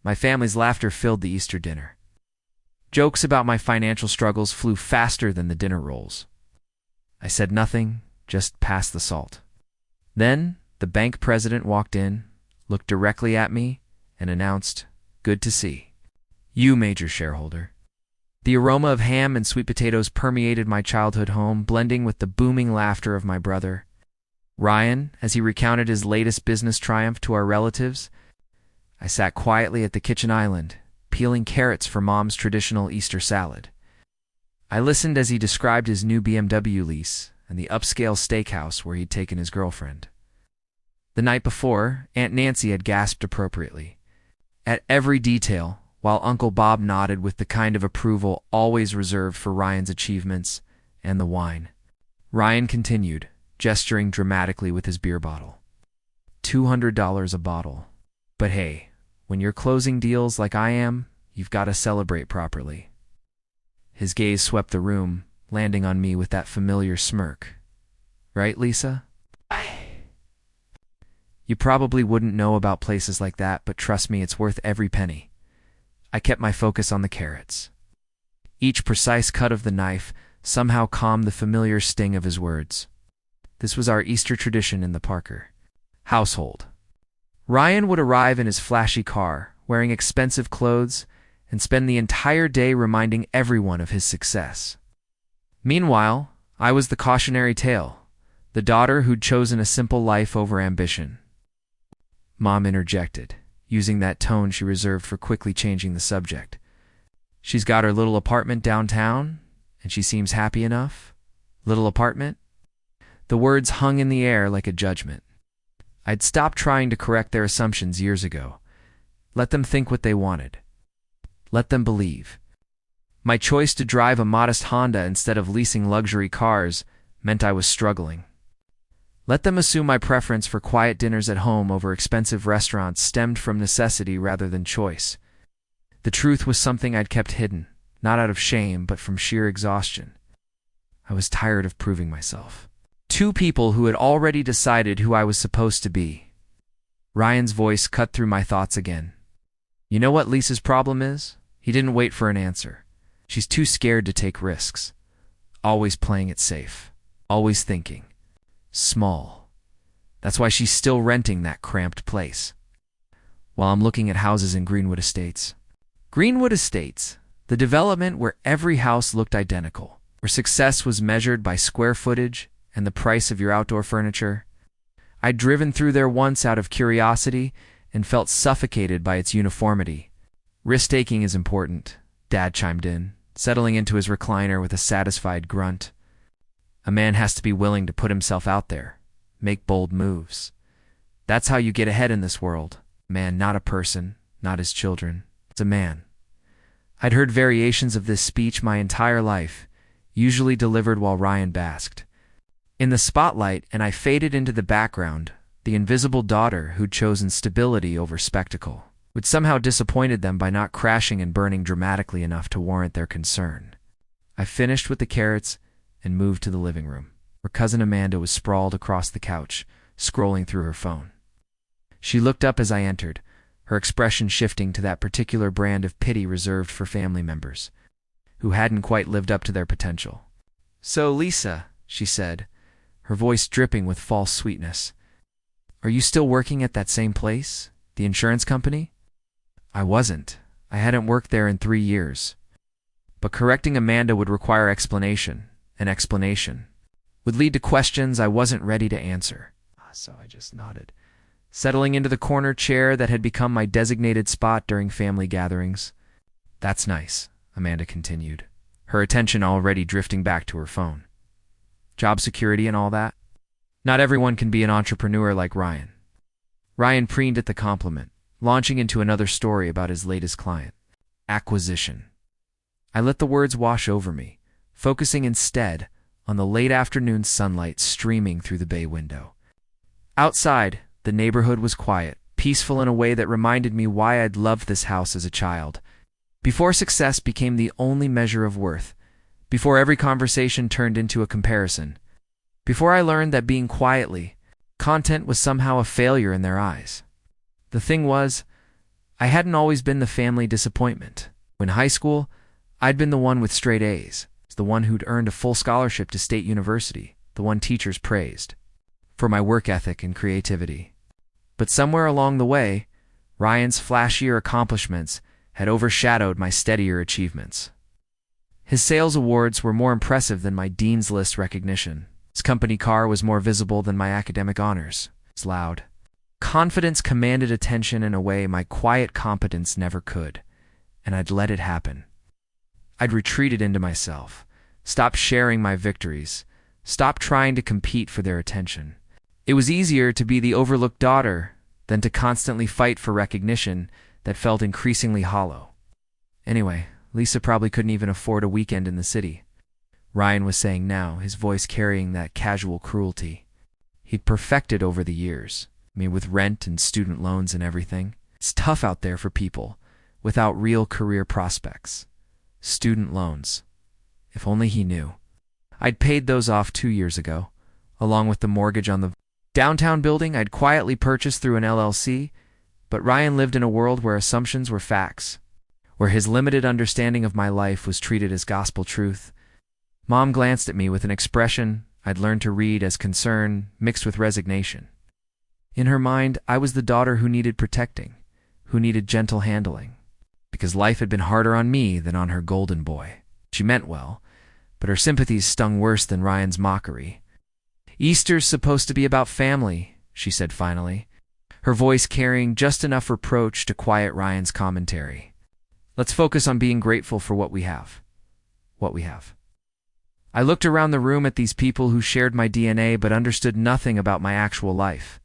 My family's laughter filled the Easter dinner. Jokes about my financial struggles flew faster than the dinner rolls. I said nothing, just passed the salt. Then the bank president walked in, looked directly at me, and announced, "Good to see you, major shareholder." The aroma of ham and sweet potatoes permeated my childhood home, blending with the booming laughter of my brother Ryan as he recounted his latest business triumph to our relatives. I sat quietly at the kitchen island, peeling carrots for Mom's traditional Easter salad. I listened as he described his new BMW lease and the upscale steakhouse where he'd taken his girlfriend. The night before, Aunt Nancy had gasped appropriately at every detail, while Uncle Bob nodded with the kind of approval always reserved for Ryan's achievements and the wine. Ryan continued, gesturing dramatically with his beer bottle. $200 a bottle. But hey, when you're closing deals like I am, you've got to celebrate properly. His gaze swept the room, landing on me with that familiar smirk. Right, Lisa? You probably wouldn't know about places like that, but trust me, it's worth every penny. I kept my focus on the carrots. Each precise cut of the knife somehow calmed the familiar sting of his words. This was our Easter tradition in the Parker household. Ryan would arrive in his flashy car, wearing expensive clothes, and spend the entire day reminding everyone of his success. Meanwhile, I was the cautionary tale, the daughter who'd chosen a simple life over ambition. Mom interjected, using that tone she reserved for quickly changing the subject. She's got her little apartment downtown, and she seems happy enough. Little apartment? The words hung in the air like a judgment. I'd stopped trying to correct their assumptions years ago. Let them think what they wanted. Let them believe. My choice to drive a modest Honda instead of leasing luxury cars meant I was struggling. Let them assume my preference for quiet dinners at home over expensive restaurants stemmed from necessity rather than choice. The truth was something I'd kept hidden, not out of shame, but from sheer exhaustion. I was tired of proving myself. Two people who had already decided who I was supposed to be. Ryan's voice cut through my thoughts again. You know what Lisa's problem is? He didn't wait for an answer. She's too scared to take risks. Always playing it safe. Always thinking small. That's why she's still renting that cramped place. While I'm looking at houses in Greenwood Estates. Greenwood Estates, the development where every house looked identical, where success was measured by square footage and the price of your outdoor furniture. I'd driven through there once out of curiosity and felt suffocated by its uniformity. Risk-taking is important, Dad chimed in, settling into his recliner with a satisfied grunt. A man has to be willing to put himself out there, make bold moves. That's how you get ahead in this world. Man, not a person, not his children. It's a man. I'd heard variations of this speech my entire life, usually delivered while Ryan basked in the spotlight, and I faded into the background, the invisible daughter who'd chosen stability over spectacle, which somehow disappointed them by not crashing and burning dramatically enough to warrant their concern. I finished with the carrots and moved to the living room, where Cousin Amanda was sprawled across the couch, scrolling through her phone. She looked up as I entered, her expression shifting to that particular brand of pity reserved for family members, who hadn't quite lived up to their potential. "So, Lisa," she said, her voice dripping with false sweetness, "are you still working at that same place, the insurance company?" I wasn't. I hadn't worked there in 3 years. But correcting Amanda would require explanation. An explanation would lead to questions I wasn't ready to answer. So I just nodded, settling into the corner chair that had become my designated spot during family gatherings. "That's nice," Amanda continued, her attention already drifting back to her phone. "Job security and all that? Not everyone can be an entrepreneur like Ryan." Ryan preened at the compliment, launching into another story about his latest client. Acquisition. I let the words wash over me, focusing instead on the late afternoon sunlight streaming through the bay window. Outside, the neighborhood was quiet, peaceful in a way that reminded me why I'd loved this house as a child. Before success became the only measure of worth, before every conversation turned into a comparison, before I learned that being quietly content was somehow a failure in their eyes. The thing was, I hadn't always been the family disappointment. In high school, I'd been the one with straight A's, the one who'd earned a full scholarship to state university, the one teachers praised for my work ethic and creativity. But somewhere along the way, Ryan's flashier accomplishments had overshadowed my steadier achievements. His sales awards were more impressive than my Dean's List recognition. His company car was more visible than my academic honors. His loud confidence commanded attention in a way my quiet competence never could, and I'd let it happen. I'd retreated into myself, stopped sharing my victories, stopped trying to compete for their attention. It was easier to be the overlooked daughter than to constantly fight for recognition that felt increasingly hollow. Anyway, Lisa probably couldn't even afford a weekend in the city, Ryan was saying now, his voice carrying that casual cruelty he'd perfected over the years. With rent and student loans and everything. It's tough out there for people without real career prospects. Student loans. If only he knew. I'd paid those off 2 years ago, along with the mortgage on the downtown building I'd quietly purchased through an LLC, but Ryan lived in a world where assumptions were facts, where his limited understanding of my life was treated as gospel truth. Mom glanced at me with an expression I'd learned to read as concern mixed with resignation. In her mind, I was the daughter who needed protecting, who needed gentle handling, because life had been harder on me than on her golden boy. She meant well, but her sympathies stung worse than Ryan's mockery. "Easter's supposed to be about family," she said finally, her voice carrying just enough reproach to quiet Ryan's commentary. "Let's focus on being grateful for what we have." What we have. I looked around the room at these people who shared my DNA but understood nothing about my actual life.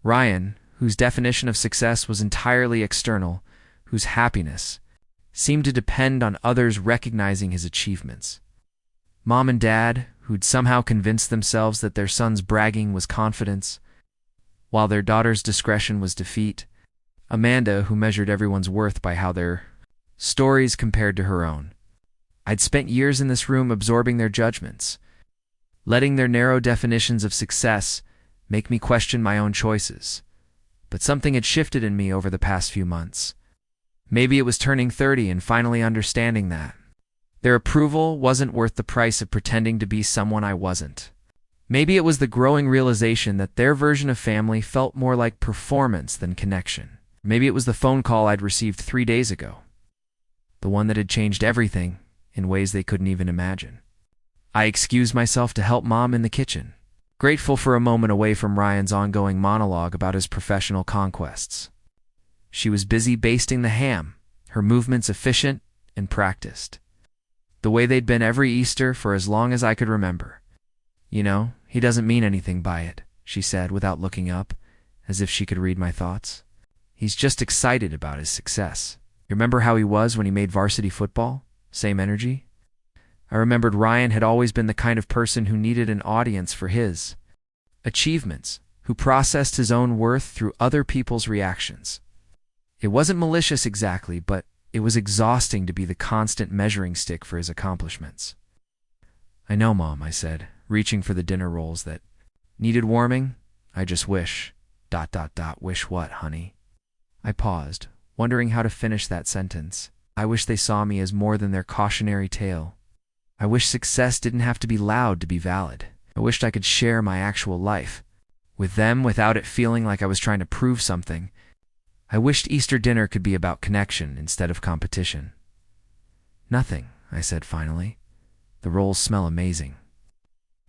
Ryan, whose definition of success was entirely external, whose happiness seemed to depend on others recognizing his achievements. Mom and Dad, who'd somehow convinced themselves that their son's bragging was confidence, while their daughter's discretion was defeat. Amanda, who measured everyone's worth by how their stories compared to her own. I'd spent years in this room absorbing their judgments, letting their narrow definitions of success make me question my own choices. But something had shifted in me over the past few months. Maybe it was turning 30 and finally understanding that their approval wasn't worth the price of pretending to be someone I wasn't. Maybe it was the growing realization that their version of family felt more like performance than connection. Maybe it was the phone call I'd received 3 days ago, the one that had changed everything in ways they couldn't even imagine. I excused myself to help Mom in the kitchen, grateful for a moment away from Ryan's ongoing monologue about his professional conquests. She was busy basting the ham, her movements efficient and practiced, the way they'd been every Easter for as long as I could remember. "You know, he doesn't mean anything by it," she said without looking up, as if she could read my thoughts. "He's just excited about his success. You remember how he was when he made varsity football? Same energy?" I remembered Ryan had always been the kind of person who needed an audience for his achievements, who processed his own worth through other people's reactions. It wasn't malicious exactly, but it was exhausting to be the constant measuring stick for his accomplishments. "I know, Mom," I said, reaching for the dinner rolls that needed warming. "I just wish... ... Wish what, honey?" I paused, wondering how to finish that sentence. I wish they saw me as more than their cautionary tale. I wish success didn't have to be loud to be valid. I wished I could share my actual life with them without it feeling like I was trying to prove something. I wished Easter dinner could be about connection instead of competition. "Nothing," I said finally. "The rolls smell amazing."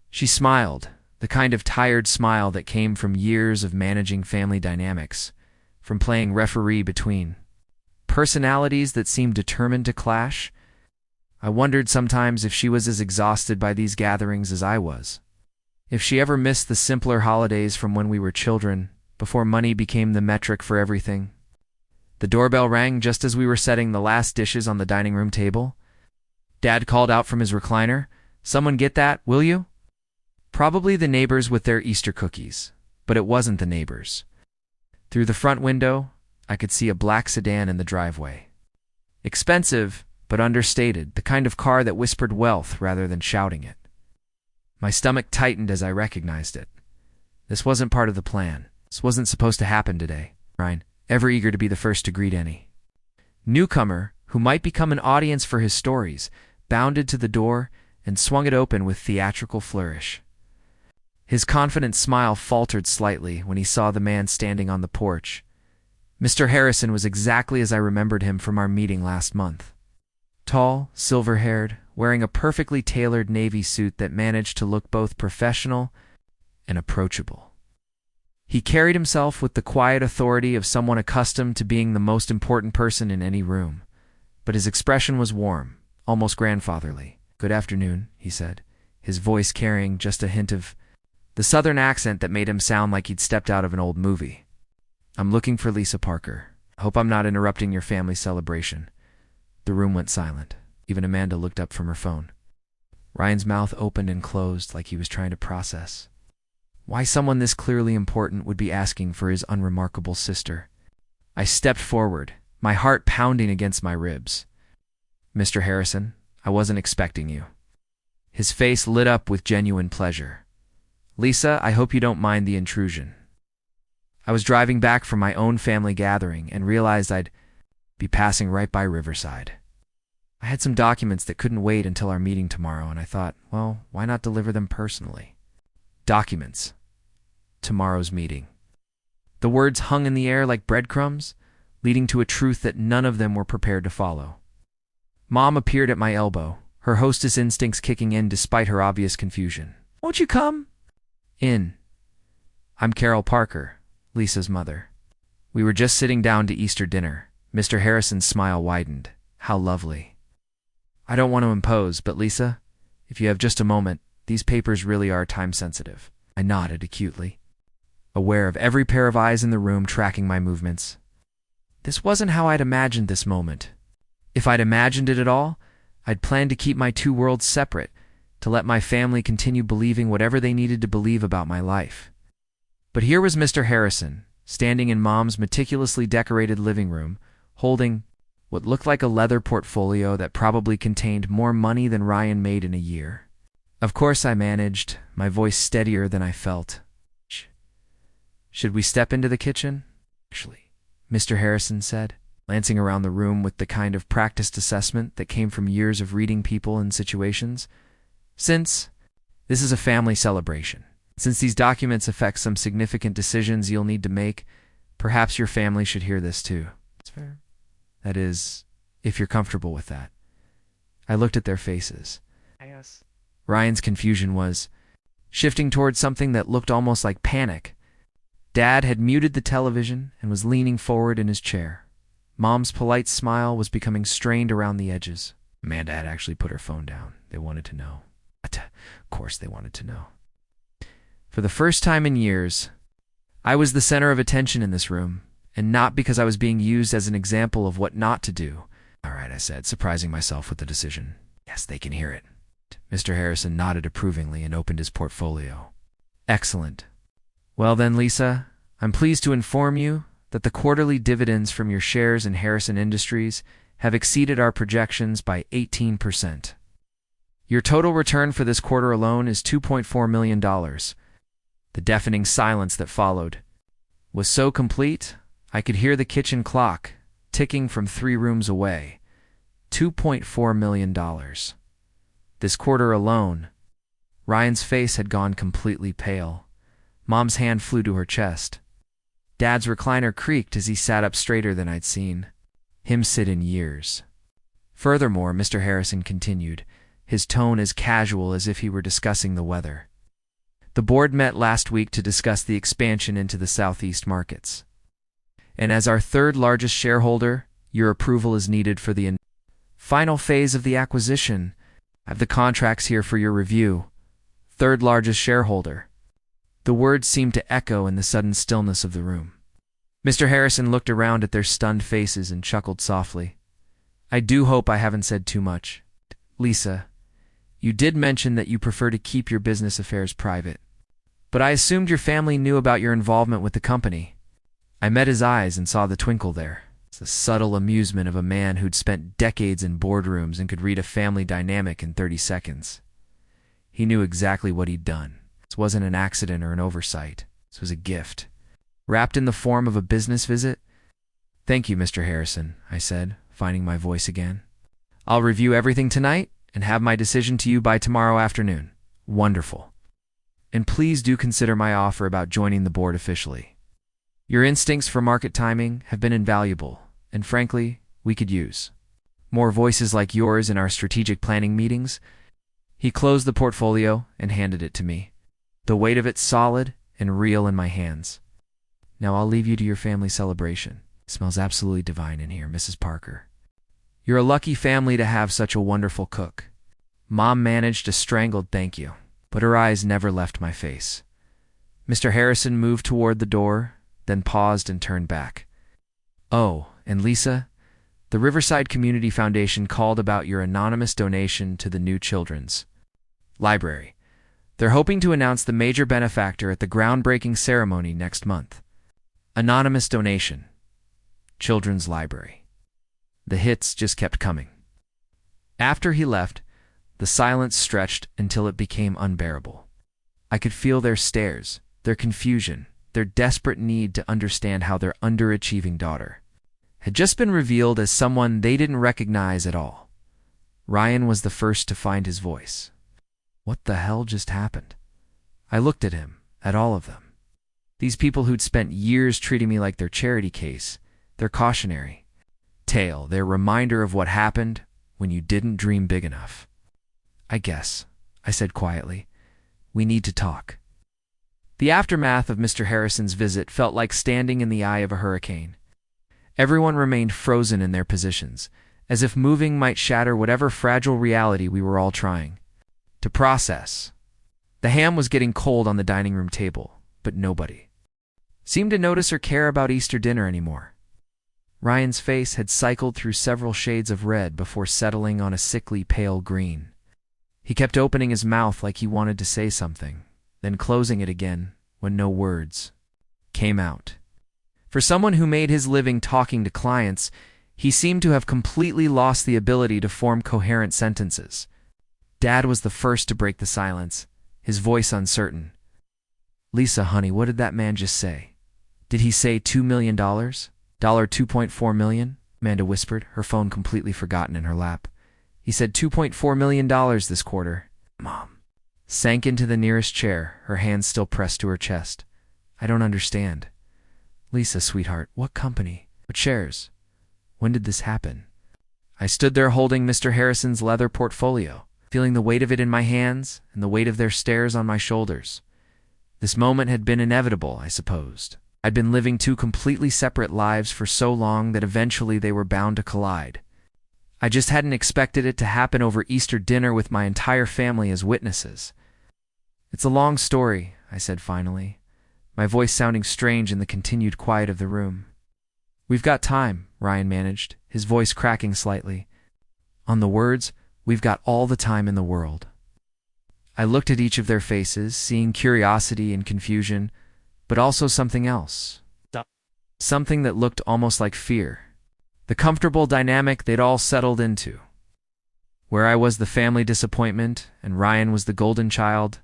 She smiled, the kind of tired smile that came from years of managing family dynamics, from playing referee between personalities that seemed determined to clash. I wondered sometimes if she was as exhausted by these gatherings as I was. If she ever missed the simpler holidays from when we were children, before money became the metric for everything. The doorbell rang just as we were setting the last dishes on the dining room table. Dad called out from his recliner, "Someone get that, will you?" Probably the neighbors with their Easter cookies, but it wasn't the neighbors. Through the front window, I could see a black sedan in the driveway. Expensive, but understated, the kind of car that whispered wealth rather than shouting it. My stomach tightened as I recognized it. This wasn't part of the plan. This wasn't supposed to happen today. Ryan, ever eager to be the first to greet any newcomer who might become an audience for his stories, bounded to the door and swung it open with theatrical flourish. His confident smile faltered slightly when he saw the man standing on the porch. Mr. Harrison was exactly as I remembered him from our meeting last month. Tall, silver-haired, wearing a perfectly tailored navy suit that managed to look both professional and approachable. He carried himself with the quiet authority of someone accustomed to being the most important person in any room, but his expression was warm, almost grandfatherly. "Good afternoon," he said, his voice carrying just a hint of the southern accent that made him sound like he'd stepped out of an old movie. "I'm looking for Lisa Parker. Hope I'm not interrupting your family celebration." The room went silent. Even Amanda looked up from her phone. Ryan's mouth opened and closed like he was trying to process why someone this clearly important would be asking for his unremarkable sister. I stepped forward, my heart pounding against my ribs. "Mr. Harrison, I wasn't expecting you." His face lit up with genuine pleasure. "Lisa, I hope you don't mind the intrusion. I was driving back from my own family gathering and realized I'd be passing right by Riverside. I had some documents that couldn't wait until our meeting tomorrow, and I thought, well, why not deliver them personally?" Documents. Tomorrow's meeting. The words hung in the air like breadcrumbs, leading to a truth that none of them were prepared to follow. Mom appeared at my elbow, her hostess instincts kicking in despite her obvious confusion. "Won't you come in? I'm Carol Parker, Lisa's mother. We were just sitting down to Easter dinner." Mr. Harrison's smile widened. "How lovely. I don't want to impose, but Lisa, if you have just a moment, these papers really are time-sensitive." I nodded acutely, aware of every pair of eyes in the room tracking my movements. This wasn't how I'd imagined this moment. If I'd imagined it at all, I'd planned to keep my two worlds separate, to let my family continue believing whatever they needed to believe about my life. But here was Mr. Harrison, standing in Mom's meticulously decorated living room, holding what looked like a leather portfolio that probably contained more money than Ryan made in a year. Of course I managed, my voice steadier than I felt. "Should we step into the kitchen?" "Actually," Mr. Harrison said, glancing around the room with the kind of practiced assessment that came from years of reading people and situations. "Since this is a family celebration, since these documents affect some significant decisions you'll need to make, perhaps your family should hear this too." "That's fair. That is, if you're comfortable with that." I looked at their faces. I guess Ryan's confusion was shifting towards something that looked almost like panic. Dad had muted the television and was leaning forward in his chair. Mom's polite smile was becoming strained around the edges. Amanda had actually put her phone down. They wanted to know. Of course they wanted to know. For the first time in years, I was the center of attention in this room, and not because I was being used as an example of what not to do. "All right," I said, surprising myself with the decision. "Yes, they can hear it." Mr. Harrison nodded approvingly and opened his portfolio. "Excellent. Well then, Lisa, I'm pleased to inform you that the quarterly dividends from your shares in Harrison Industries have exceeded our projections by 18%. Your total return for this quarter alone is $2.4 million. The deafening silence that followed was so complete, I could hear the kitchen clock ticking from 3 rooms away. $2.4 million. This quarter alone. Ryan's face had gone completely pale. Mom's hand flew to her chest. Dad's recliner creaked as he sat up straighter than I'd seen him sit in years. Furthermore, Mr. Harrison continued, his tone as casual as if he were discussing the weather. The board met last week to discuss the expansion into the Southeast markets. And as our third largest shareholder, your approval is needed for the final phase of the acquisition. I have the contracts here for your review. Third largest shareholder. The words seemed to echo in the sudden stillness of the room. Mr. Harrison looked around at their stunned faces and chuckled softly. "I do hope I haven't said too much. Lisa, you did mention that you prefer to keep your business affairs private. But I assumed your family knew about your involvement with the company." I met his eyes and saw the twinkle there. It's the subtle amusement of a man who'd spent decades in boardrooms and could read a family dynamic in 30 seconds. He knew exactly what he'd done. This wasn't an accident or an oversight. This was a gift. Wrapped in the form of a business visit, Thank you, Mr. Harrison, I said, finding my voice again. I'll review everything tonight and have my decision to you by tomorrow afternoon. Wonderful. And please do consider my offer about joining the board officially. Your instincts for market timing have been invaluable, and frankly, we could use more voices like yours in our strategic planning meetings. He closed the portfolio and handed it to me, the weight of it solid and real in my hands. Now I'll leave you to your family celebration. It smells absolutely divine in here, Mrs. Parker. You're a lucky family to have such a wonderful cook. Mom managed a strangled thank you, but her eyes never left my face. Mr. Harrison moved toward the door, then paused and turned back. Oh, and Lisa, the Riverside Community Foundation called about your anonymous donation to the new children's library. They're hoping to announce the major benefactor at the groundbreaking ceremony next month. Anonymous donation. Children's library. The hits just kept coming. After he left, the silence stretched until it became unbearable. I could feel their stares, their confusion, their desperate need to understand how their underachieving daughter had just been revealed as someone they didn't recognize at all. Ryan was the first to find his voice. What the hell just happened? I looked at him, at all of them. These people who'd spent years treating me like their charity case, their cautionary tale, their reminder of what happened when you didn't dream big enough. I guess, I said quietly, we need to talk. The aftermath of Mr. Harrison's visit felt like standing in the eye of a hurricane. Everyone remained frozen in their positions, as if moving might shatter whatever fragile reality we were all trying to process. The ham was getting cold on the dining room table, but nobody seemed to notice or care about Easter dinner anymore. Ryan's face had cycled through several shades of red before settling on a sickly pale green. He kept opening his mouth like he wanted to say something, then closing it again when no words came out. For someone who made his living talking to clients, he seemed to have completely lost the ability to form coherent sentences. Dad was the first to break the silence, his voice uncertain. Lisa, honey, what did that man just say? Did he say $2 million? $2.4 million? Amanda whispered, her phone completely forgotten in her lap. He said $2.4 million this quarter. Mom sank into the nearest chair, her hands still pressed to her chest. I don't understand. Lisa, sweetheart, what company? What shares? When did this happen? I stood there holding Mr. Harrison's leather portfolio, feeling the weight of it in my hands and the weight of their stares on my shoulders. This moment had been inevitable, I supposed. I'd been living two completely separate lives for so long that eventually they were bound to collide. I just hadn't expected it to happen over Easter dinner with my entire family as witnesses. It's a long story, I said finally, my voice sounding strange in the continued quiet of the room. We've got time, Ryan managed, his voice cracking slightly. On the words, we've got all the time in the world. I looked at each of their faces, seeing curiosity and confusion, but also something else. Something that looked almost like fear. The comfortable dynamic they'd all settled into. Where I was the family disappointment and Ryan was the golden child,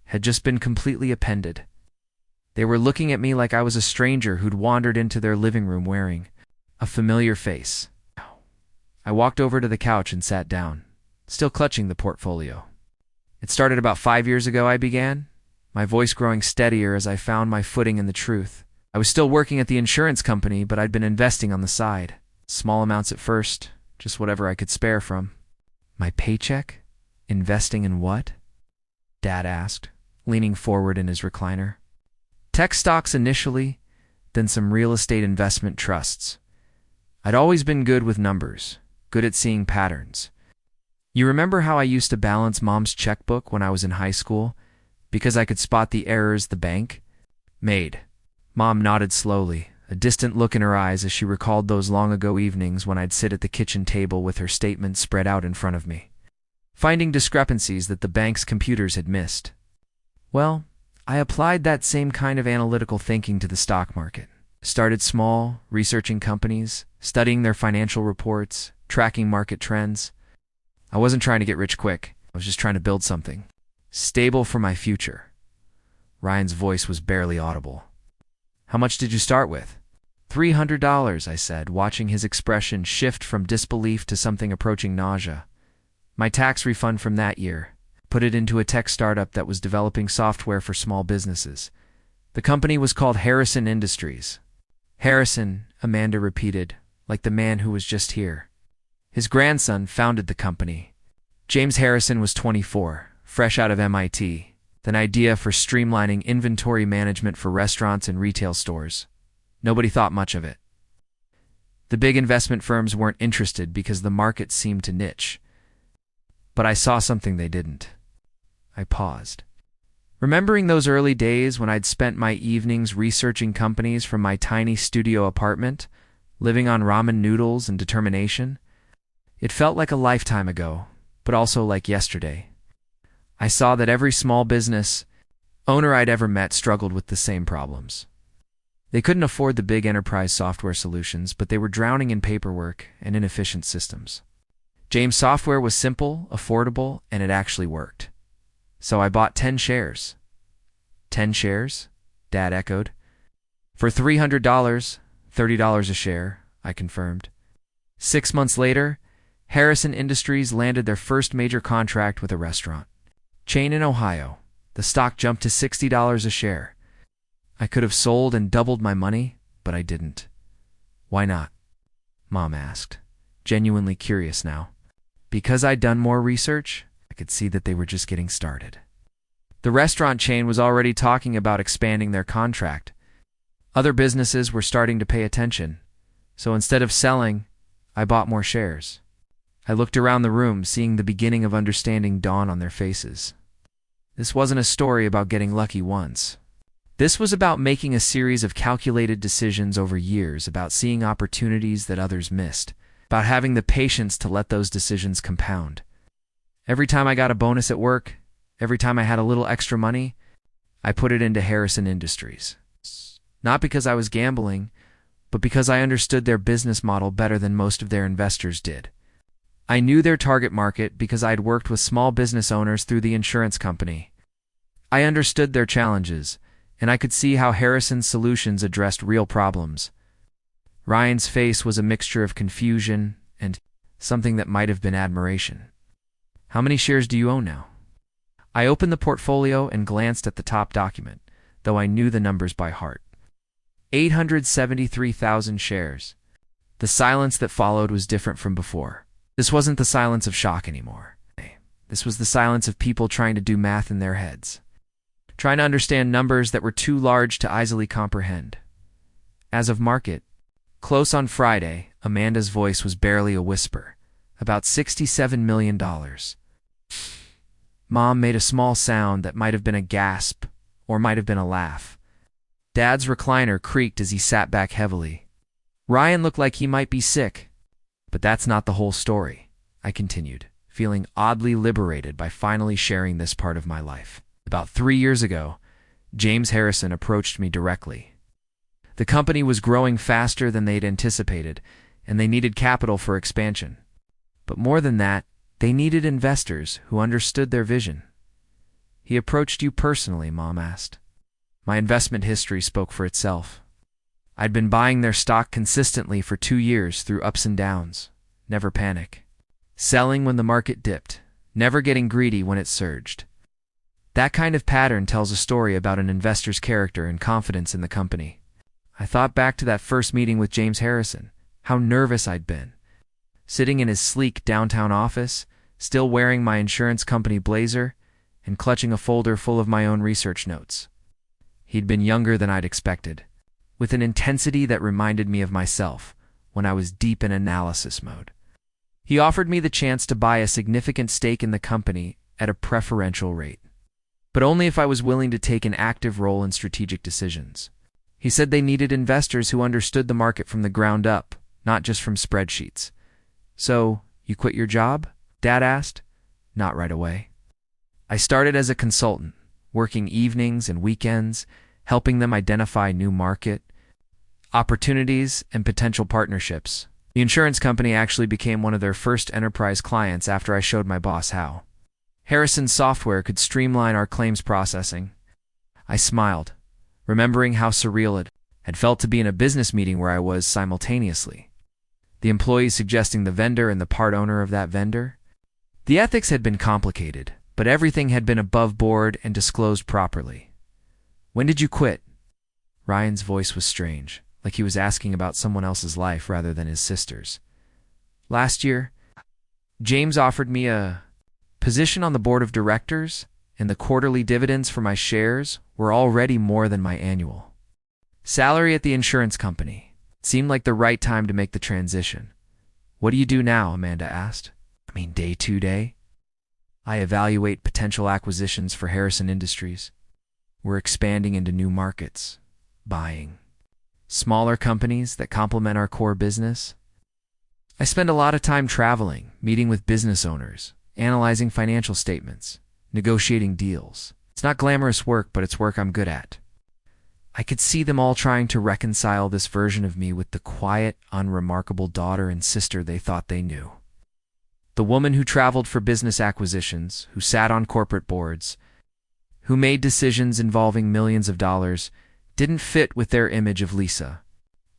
had just been completely appended. They were looking at me like I was a stranger who'd wandered into their living room wearing a familiar face. I walked over to the couch and sat down, still clutching the portfolio. It started about 5 years ago, I began, my voice growing steadier as I found my footing in the truth. I was still working at the insurance company, but I'd been investing on the side. Small amounts at first, just whatever I could spare from. My paycheck? Investing in what? Dad asked, leaning forward in his recliner. Tech stocks initially, then some real estate investment trusts. I'd always been good with numbers, good at seeing patterns. You remember how I used to balance Mom's checkbook when I was in high school, because I could spot the errors the bank made? Mom nodded slowly, a distant look in her eyes as she recalled those long-ago evenings when I'd sit at the kitchen table with her statements spread out in front of me, finding discrepancies that the bank's computers had missed. Well, I applied that same kind of analytical thinking to the stock market. Started small, researching companies, studying their financial reports, tracking market trends. I wasn't trying to get rich quick. I was just trying to build something stable for my future. Ryan's voice was barely audible. How much did you start with? $300, I said, watching his expression shift from disbelief to something approaching nausea. My tax refund from that year. Put it into a tech startup that was developing software for small businesses. The company was called Harrison Industries. Harrison, Amanda repeated, like the man who was just here. His grandson founded the company. James Harrison was 24, fresh out of MIT, with an idea for streamlining inventory management for restaurants and retail stores. Nobody thought much of it. The big investment firms weren't interested because the market seemed to niche. But I saw something they didn't. I paused. Remembering those early days when I'd spent my evenings researching companies from my tiny studio apartment, living on ramen noodles and determination, it felt like a lifetime ago, but also like yesterday. I saw that every small business owner I'd ever met struggled with the same problems. They couldn't afford the big enterprise software solutions, but they were drowning in paperwork and inefficient systems. James' software was simple, affordable, and it actually worked. So I bought 10 shares. 10 shares? Dad echoed. For $300, $30 a share, I confirmed. 6 months later, Harrison Industries landed their first major contract with a restaurant chain in Ohio. The stock jumped to $60 a share. I could have sold and doubled my money, but I didn't. Why not? Mom asked, genuinely curious now. Because I'd done more research, I could see that they were just getting started. The restaurant chain was already talking about expanding their contract. Other businesses were starting to pay attention, so instead of selling, I bought more shares. I looked around the room, seeing the beginning of understanding dawn on their faces. This wasn't a story about getting lucky once. This was about making a series of calculated decisions over years, about seeing opportunities that others missed, about having the patience to let those decisions compound. Every time I got a bonus at work, every time I had a little extra money, I put it into Harrison Industries. Not because I was gambling, but because I understood their business model better than most of their investors did. I knew their target market because I'd worked with small business owners through the insurance company. I understood their challenges, and I could see how Harrison's solutions addressed real problems. Ryan's face was a mixture of confusion and something that might have been admiration. How many shares do you own now? I opened the portfolio and glanced at the top document, though I knew the numbers by heart. 873,000 shares. The silence that followed was different from before. This wasn't the silence of shock anymore. This was the silence of people trying to do math in their heads, trying to understand numbers that were too large to easily comprehend. As of market close on Friday, Amanda's voice was barely a whisper. About $67 million. Mom made a small sound that might have been a gasp or might have been a laugh. Dad's recliner creaked as he sat back heavily. Ryan looked like he might be sick. But that's not the whole story, I continued, feeling oddly liberated by finally sharing this part of my life. About 3 years ago, James Harrison approached me directly. The company was growing faster than they'd anticipated, and they needed capital for expansion. But more than that, they needed investors who understood their vision. He approached you personally, Mom asked. My investment history spoke for itself. I'd been buying their stock consistently for 2 years through ups and downs, never panic. Selling when the market dipped, never getting greedy when it surged. That kind of pattern tells a story about an investor's character and confidence in the company. I thought back to that first meeting with James Harrison, how nervous I'd been. Sitting in his sleek downtown office, still wearing my insurance company blazer, and clutching a folder full of my own research notes. He'd been younger than I'd expected, with an intensity that reminded me of myself when I was deep in analysis mode. He offered me the chance to buy a significant stake in the company at a preferential rate, but only if I was willing to take an active role in strategic decisions. He said they needed investors who understood the market from the ground up, not just from spreadsheets. So, you quit your job? Dad asked. Not right away. I started as a consultant, working evenings and weekends, helping them identify new market opportunities and potential partnerships. The insurance company actually became one of their first enterprise clients after I showed my boss how Harrison's software could streamline our claims processing. I smiled, remembering how surreal it had felt to be in a business meeting where I was simultaneously. The employees suggesting the vendor and the part owner of that vendor. The ethics had been complicated, but everything had been above board and disclosed properly. When did you quit? Ryan's voice was strange, like he was asking about someone else's life rather than his sister's. Last year, James offered me a position on the board of directors, and the quarterly dividends for my shares were already more than my annual salary at the insurance company. It seemed like the right time to make the transition. What do you do now? Amanda asked. I mean, day to day? I evaluate potential acquisitions for Harrison Industries. We're expanding into new markets, buying smaller companies that complement our core business. I spend a lot of time traveling, meeting with business owners, analyzing financial statements, negotiating deals. It's not glamorous work, but it's work I'm good at. I could see them all trying to reconcile this version of me with the quiet, unremarkable daughter and sister they thought they knew. The woman who traveled for business acquisitions, who sat on corporate boards, who made decisions involving millions of dollars, didn't fit with their image of Lisa,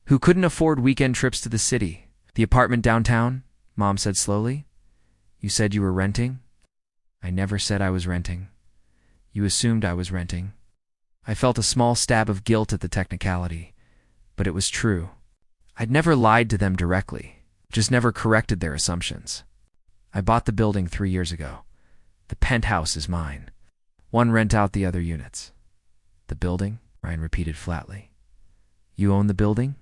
who couldn't afford weekend trips to the city. The apartment downtown, Mom said slowly. You said you were renting? I never said I was renting. You assumed I was renting. I felt a small stab of guilt at the technicality, but it was true. I'd never lied to them directly, just never corrected their assumptions. I bought the building 3 years ago. The penthouse is mine. One rent out the other units. The building? Ryan repeated flatly. You own the building?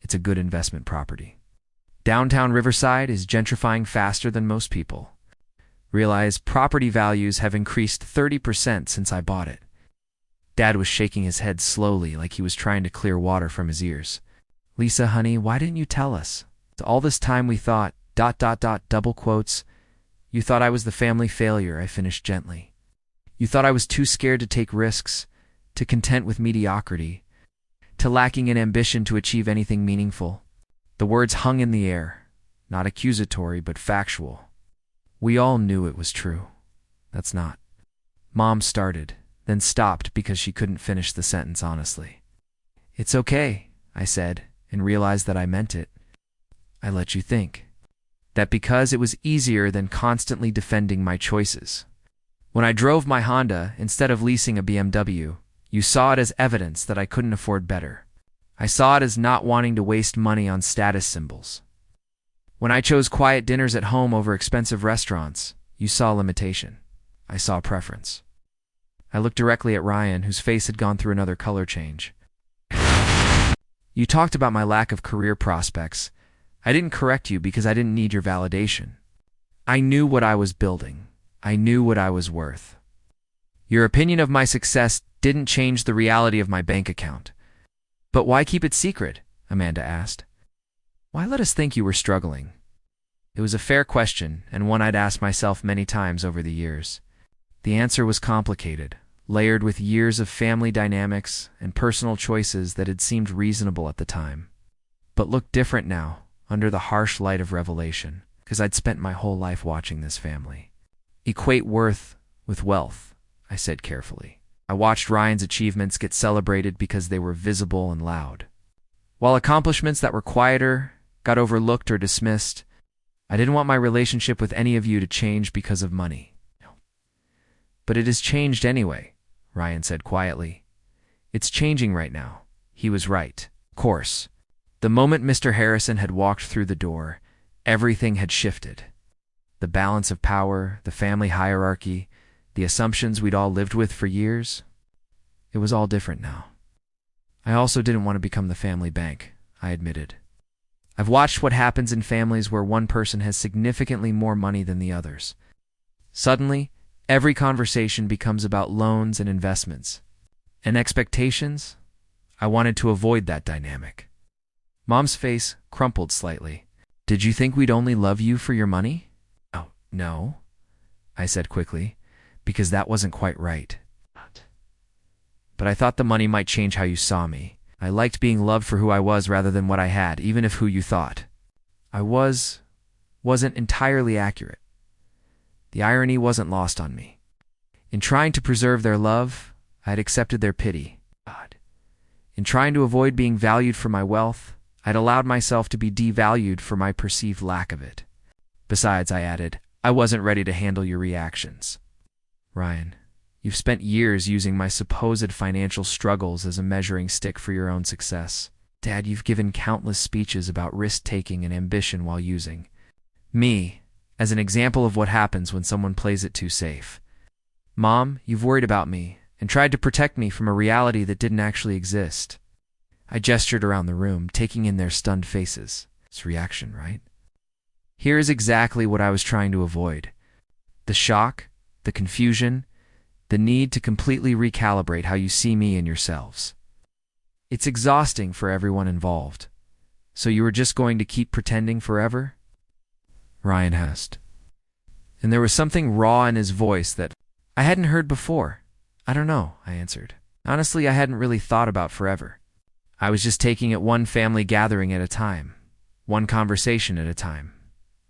It's a good investment property. Downtown Riverside is gentrifying faster than most people. Realize property values have increased 30% since I bought it. Dad was shaking his head slowly like he was trying to clear water from his ears. Lisa, honey, why didn't you tell us? All this time we thought, ... double quotes, you thought I was the family failure, I finished gently. You thought I was too scared to take risks, too content with mediocrity, too lacking in ambition to achieve anything meaningful. The words hung in the air, not accusatory but factual. We all knew it was true. That's not. Mom started, then stopped because she couldn't finish the sentence honestly. It's okay, I said, and realized that I meant it. I let you think that because it was easier than constantly defending my choices. When I drove my Honda instead of leasing a BMW, you saw it as evidence that I couldn't afford better. I saw it as not wanting to waste money on status symbols. When I chose quiet dinners at home over expensive restaurants, you saw limitation. I saw preference. I looked directly at Ryan, whose face had gone through another color change. You talked about my lack of career prospects. I didn't correct you because I didn't need your validation. I knew what I was building. I knew what I was worth. Your opinion of my success didn't change the reality of my bank account. But why keep it secret? Amanda asked. Why let us think you were struggling? It was a fair question, and one I'd asked myself many times over the years. The answer was complicated, layered with years of family dynamics and personal choices that had seemed reasonable at the time, but looked different now, under the harsh light of revelation, because I'd spent my whole life watching this family equate worth with wealth, I said carefully. I watched Ryan's achievements get celebrated because they were visible and loud, while accomplishments that were quieter got overlooked or dismissed. I didn't want my relationship with any of you to change because of money. But it has changed anyway, Ryan said quietly. It's changing right now. He was right. Of course. The moment Mr. Harrison had walked through the door, everything had shifted. The balance of power, the family hierarchy, the assumptions we'd all lived with for years, it was all different now. I also didn't want to become the family bank, I admitted. I've watched what happens in families where one person has significantly more money than the others. Suddenly, every conversation becomes about loans and investments. And expectations? I wanted to avoid that dynamic. Mom's face crumpled slightly. Did you think we'd only love you for your money? Oh, no, I said quickly, because that wasn't quite right. But I thought the money might change how you saw me. I liked being loved for who I was rather than what I had, even if who you thought I wasn't entirely accurate. The irony wasn't lost on me. In trying to preserve their love, I had accepted their pity. God, In trying to avoid being valued for my wealth, I'd allowed myself to be devalued for my perceived lack of it. Besides, I added, I wasn't ready to handle your reactions. Ryan, you've spent years using my supposed financial struggles as a measuring stick for your own success. Dad, you've given countless speeches about risk-taking and ambition while using me as an example of what happens when someone plays it too safe. Mom, you've worried about me and tried to protect me from a reality that didn't actually exist. I gestured around the room, taking in their stunned faces. It's reaction, right? Here is exactly what I was trying to avoid. The shock, the confusion, the need to completely recalibrate how you see me and yourselves. It's exhausting for everyone involved. So you were just going to keep pretending forever? Ryan asked. And there was something raw in his voice that I hadn't heard before. I don't know, I answered. Honestly, I hadn't really thought about forever. I was just taking it one family gathering at a time, one conversation at a time.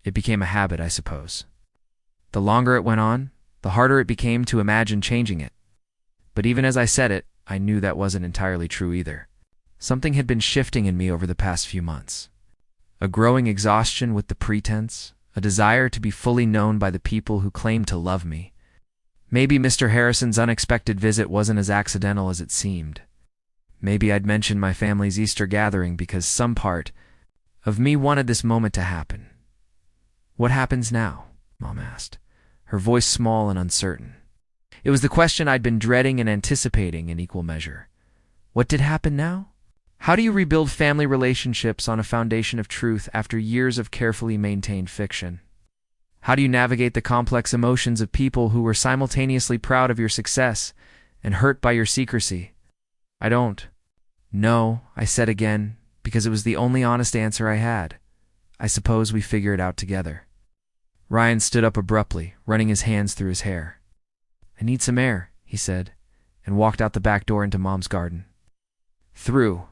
It became a habit, I suppose. The longer it went on, the harder it became to imagine changing it. But even as I said it, I knew that wasn't entirely true either. Something had been shifting in me over the past few months. A growing exhaustion with the pretense, a desire to be fully known by the people who claimed to love me. Maybe Mr. Harrison's unexpected visit wasn't as accidental as it seemed. Maybe I'd mentioned my family's Easter gathering because some part of me wanted this moment to happen. What happens now? Mom asked, her voice small and uncertain. It was the question I'd been dreading and anticipating in equal measure. What did happen now? How do you rebuild family relationships on a foundation of truth after years of carefully maintained fiction? How do you navigate the complex emotions of people who were simultaneously proud of your success and hurt by your secrecy? I don't. No, I said again, because it was the only honest answer I had. I suppose we figure it out together. Ryan stood up abruptly, running his hands through his hair. I need some air, he said, and walked out the back door into Mom's garden. Through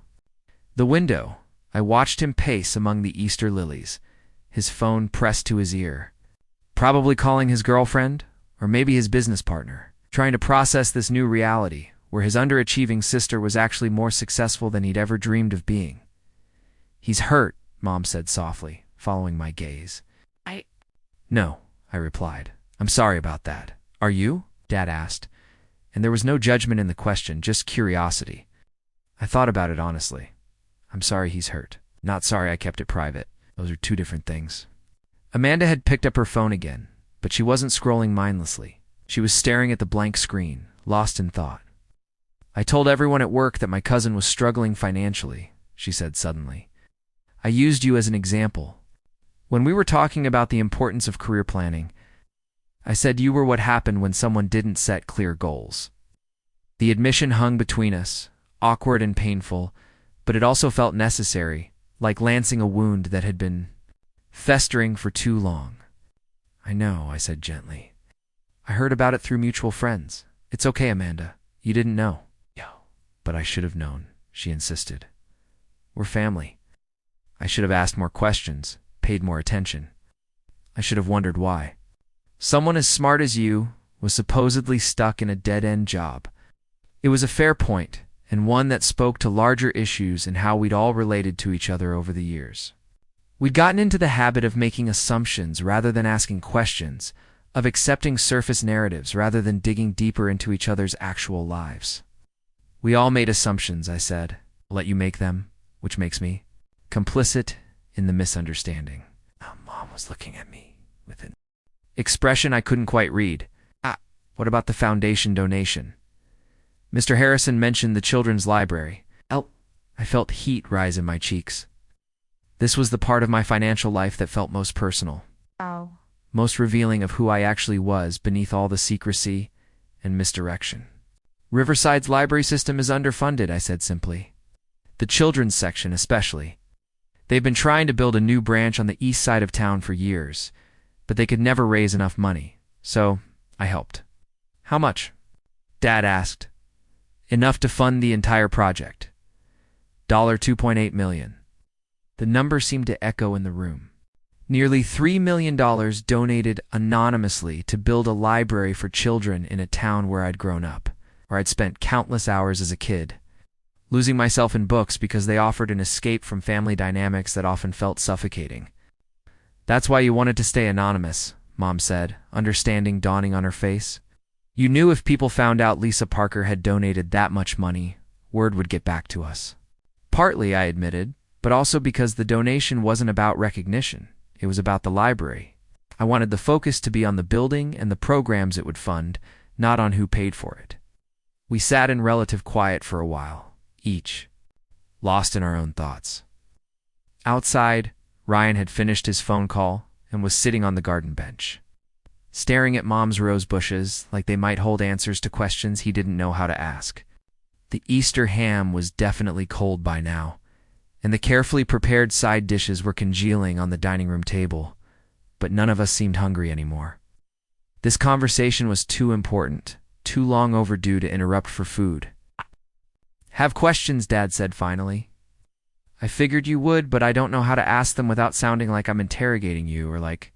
the window, I watched him pace among the Easter lilies, his phone pressed to his ear. Probably calling his girlfriend, or maybe his business partner, trying to process this new reality, where his underachieving sister was actually more successful than he'd ever dreamed of being. He's hurt, Mom said softly, following my gaze. No, I replied. I'm sorry about that. Are you? Dad asked, and there was no judgment in the question, just curiosity. I thought about it honestly. I'm sorry he's hurt. Not sorry I kept it private. Those are two different things. Amanda had picked up her phone again, but she wasn't scrolling mindlessly. She was staring at the blank screen, lost in thought. I told everyone at work that my cousin was struggling financially, she said suddenly. I used you as an example. When we were talking about the importance of career planning, I said you were what happened when someone didn't set clear goals. The admission hung between us, awkward and painful, but it also felt necessary, like lancing a wound that had been festering for too long. I know, I said gently. I heard about it through mutual friends. It's okay, Amanda. You didn't know. But I should have known, she insisted. We're family. I should have asked more questions, paid more attention. I should have wondered why. Someone as smart as you was supposedly stuck in a dead-end job. It was a fair point, and one that spoke to larger issues and how we'd all related to each other over the years. We'd gotten into the habit of making assumptions rather than asking questions, of accepting surface narratives rather than digging deeper into each other's actual lives. We all made assumptions, I said. I'll let you make them, which makes me complicit in the misunderstanding. Mom was looking at me with an expression I couldn't quite read. What about the foundation donation? Mr. Harrison mentioned the children's library. I felt heat rise in my cheeks. This was the part of my financial life that felt most personal. Most revealing of who I actually was beneath all the secrecy and misdirection. Riverside's library system is underfunded, I said simply. The children's section especially. They've been trying to build a new branch on the east side of town for years, but they could never raise enough money, so I helped. How much? Dad asked. Enough to fund the entire project. $2.8 million. The number seemed to echo in the room. Nearly $3 million donated anonymously to build a library for children in a town where I'd grown up, where I'd spent countless hours as a kid. losing myself in books because they offered an escape from family dynamics that often felt suffocating. That's why you wanted to stay anonymous, Mom said, understanding dawning on her face. You knew if people found out Lisa Parker had donated that much money, word would get back to us. Partly, I admitted, but also because the donation wasn't about recognition. It was about the library. I wanted the focus to be on the building and the programs it would fund, not on who paid for it. We sat in relative quiet for a while, each lost in our own thoughts. Outside, Ryan had finished his phone call and was sitting on the garden bench, staring at Mom's rose bushes like they might hold answers to questions he didn't know how to ask. The Easter ham was definitely cold by now, and the carefully prepared side dishes were congealing on the dining room table, but none of us seemed hungry anymore. This conversation was too important, too long overdue to interrupt for food. Have questions, Dad said finally. I figured you would, but I don't know how to ask them without sounding like I'm interrogating you or like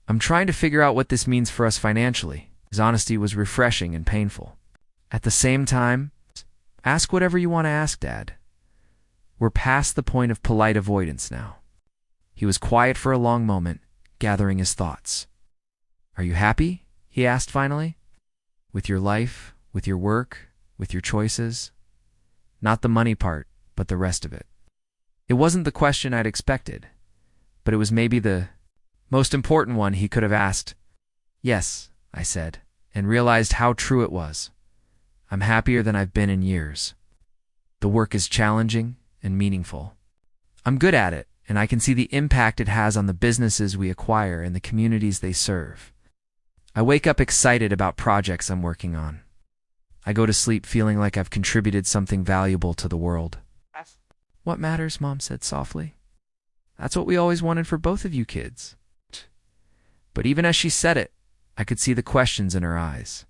I'm trying to figure out what this means for us financially. His honesty was refreshing and painful. At the same time, ask whatever you want to ask, Dad. We're past the point of polite avoidance now. He was quiet for a long moment, gathering his thoughts. Are you happy? He asked finally. With your life, with your work, with your choices? Not the money part, but the rest of it. It wasn't the question I'd expected, but it was maybe the most important one he could have asked. Yes, I said, and realized how true it was. I'm happier than I've been in years. The work is challenging and meaningful. I'm good at it, and I can see the impact it has on the businesses we acquire and the communities they serve. I wake up excited about projects I'm working on. I go to sleep feeling like I've contributed something valuable to the world. What matters, Mom said softly. That's what we always wanted for both of you kids. But even as she said it, I could see the questions in her eyes.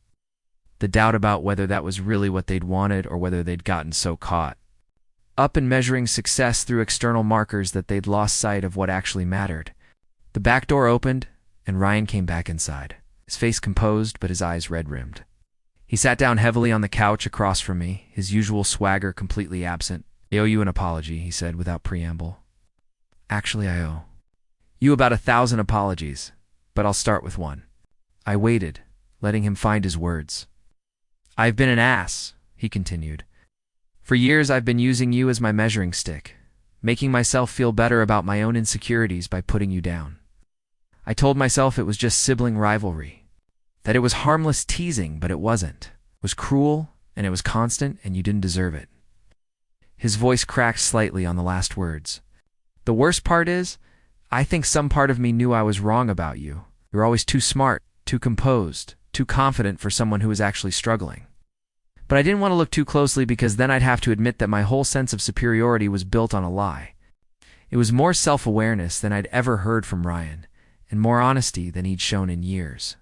The doubt about whether that was really what they'd wanted or whether they'd gotten so caught up in measuring success through external markers that they'd lost sight of what actually mattered. The back door opened, and Ryan came back inside, his face composed but his eyes red-rimmed. He sat down heavily on the couch across from me, his usual swagger completely absent. I owe you an apology, he said without preamble. Actually, I owe you about 1,000 apologies, but I'll start with one. I waited, letting him find his words. I've been an ass, he continued. For years I've been using you as my measuring stick, making myself feel better about my own insecurities by putting you down. I told myself it was just sibling rivalry, that it was harmless teasing, but it wasn't. It was cruel, and it was constant, and you didn't deserve it. His voice cracked slightly on the last words. The worst part is, I think some part of me knew I was wrong about you. You're always too smart, too composed, too confident for someone who is actually struggling. But I didn't want to look too closely because then I'd have to admit that my whole sense of superiority was built on a lie. It was more self-awareness than I'd ever heard from Ryan, and more honesty than he'd shown in years.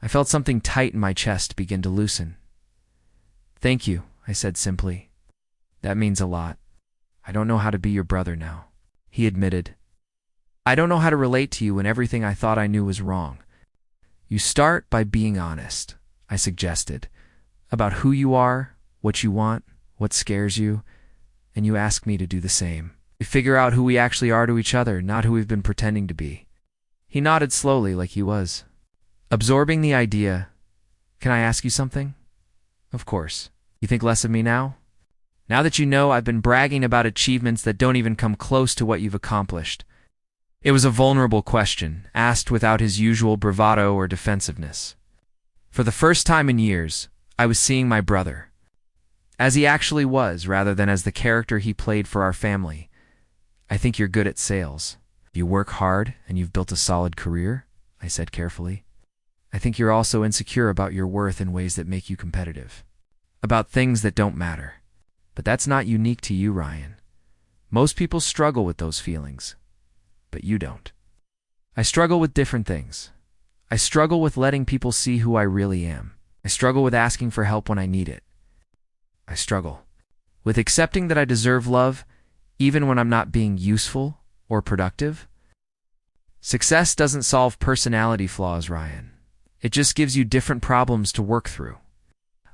I felt something tight in my chest begin to loosen. Thank you, I said simply. That means a lot. I don't know how to be your brother now, he admitted. I don't know how to relate to you when everything I thought I knew was wrong. You start by being honest, I suggested, about who you are, what you want, what scares you, and you ask me to do the same. We figure out who we actually are to each other, not who we've been pretending to be. He nodded slowly like he was absorbing the idea. Can I ask you something? Of course. You think less of me now? Now that you know I've been bragging about achievements that don't even come close to what you've accomplished. It was a vulnerable question, asked without his usual bravado or defensiveness. For the first time in years, I was seeing my brother as he actually was rather than as the character he played for our family. I think you're good at sales. You work hard and you've built a solid career, I said carefully. I think you're also insecure about your worth in ways that make you competitive. About things that don't matter. But that's not unique to you, Ryan. Most people struggle with those feelings, but you don't. I struggle with different things. I struggle with letting people see who I really am. I struggle with asking for help when I need it. I struggle with accepting that I deserve love even when I'm not being useful or productive. Success doesn't solve personality flaws, Ryan. It just gives you different problems to work through.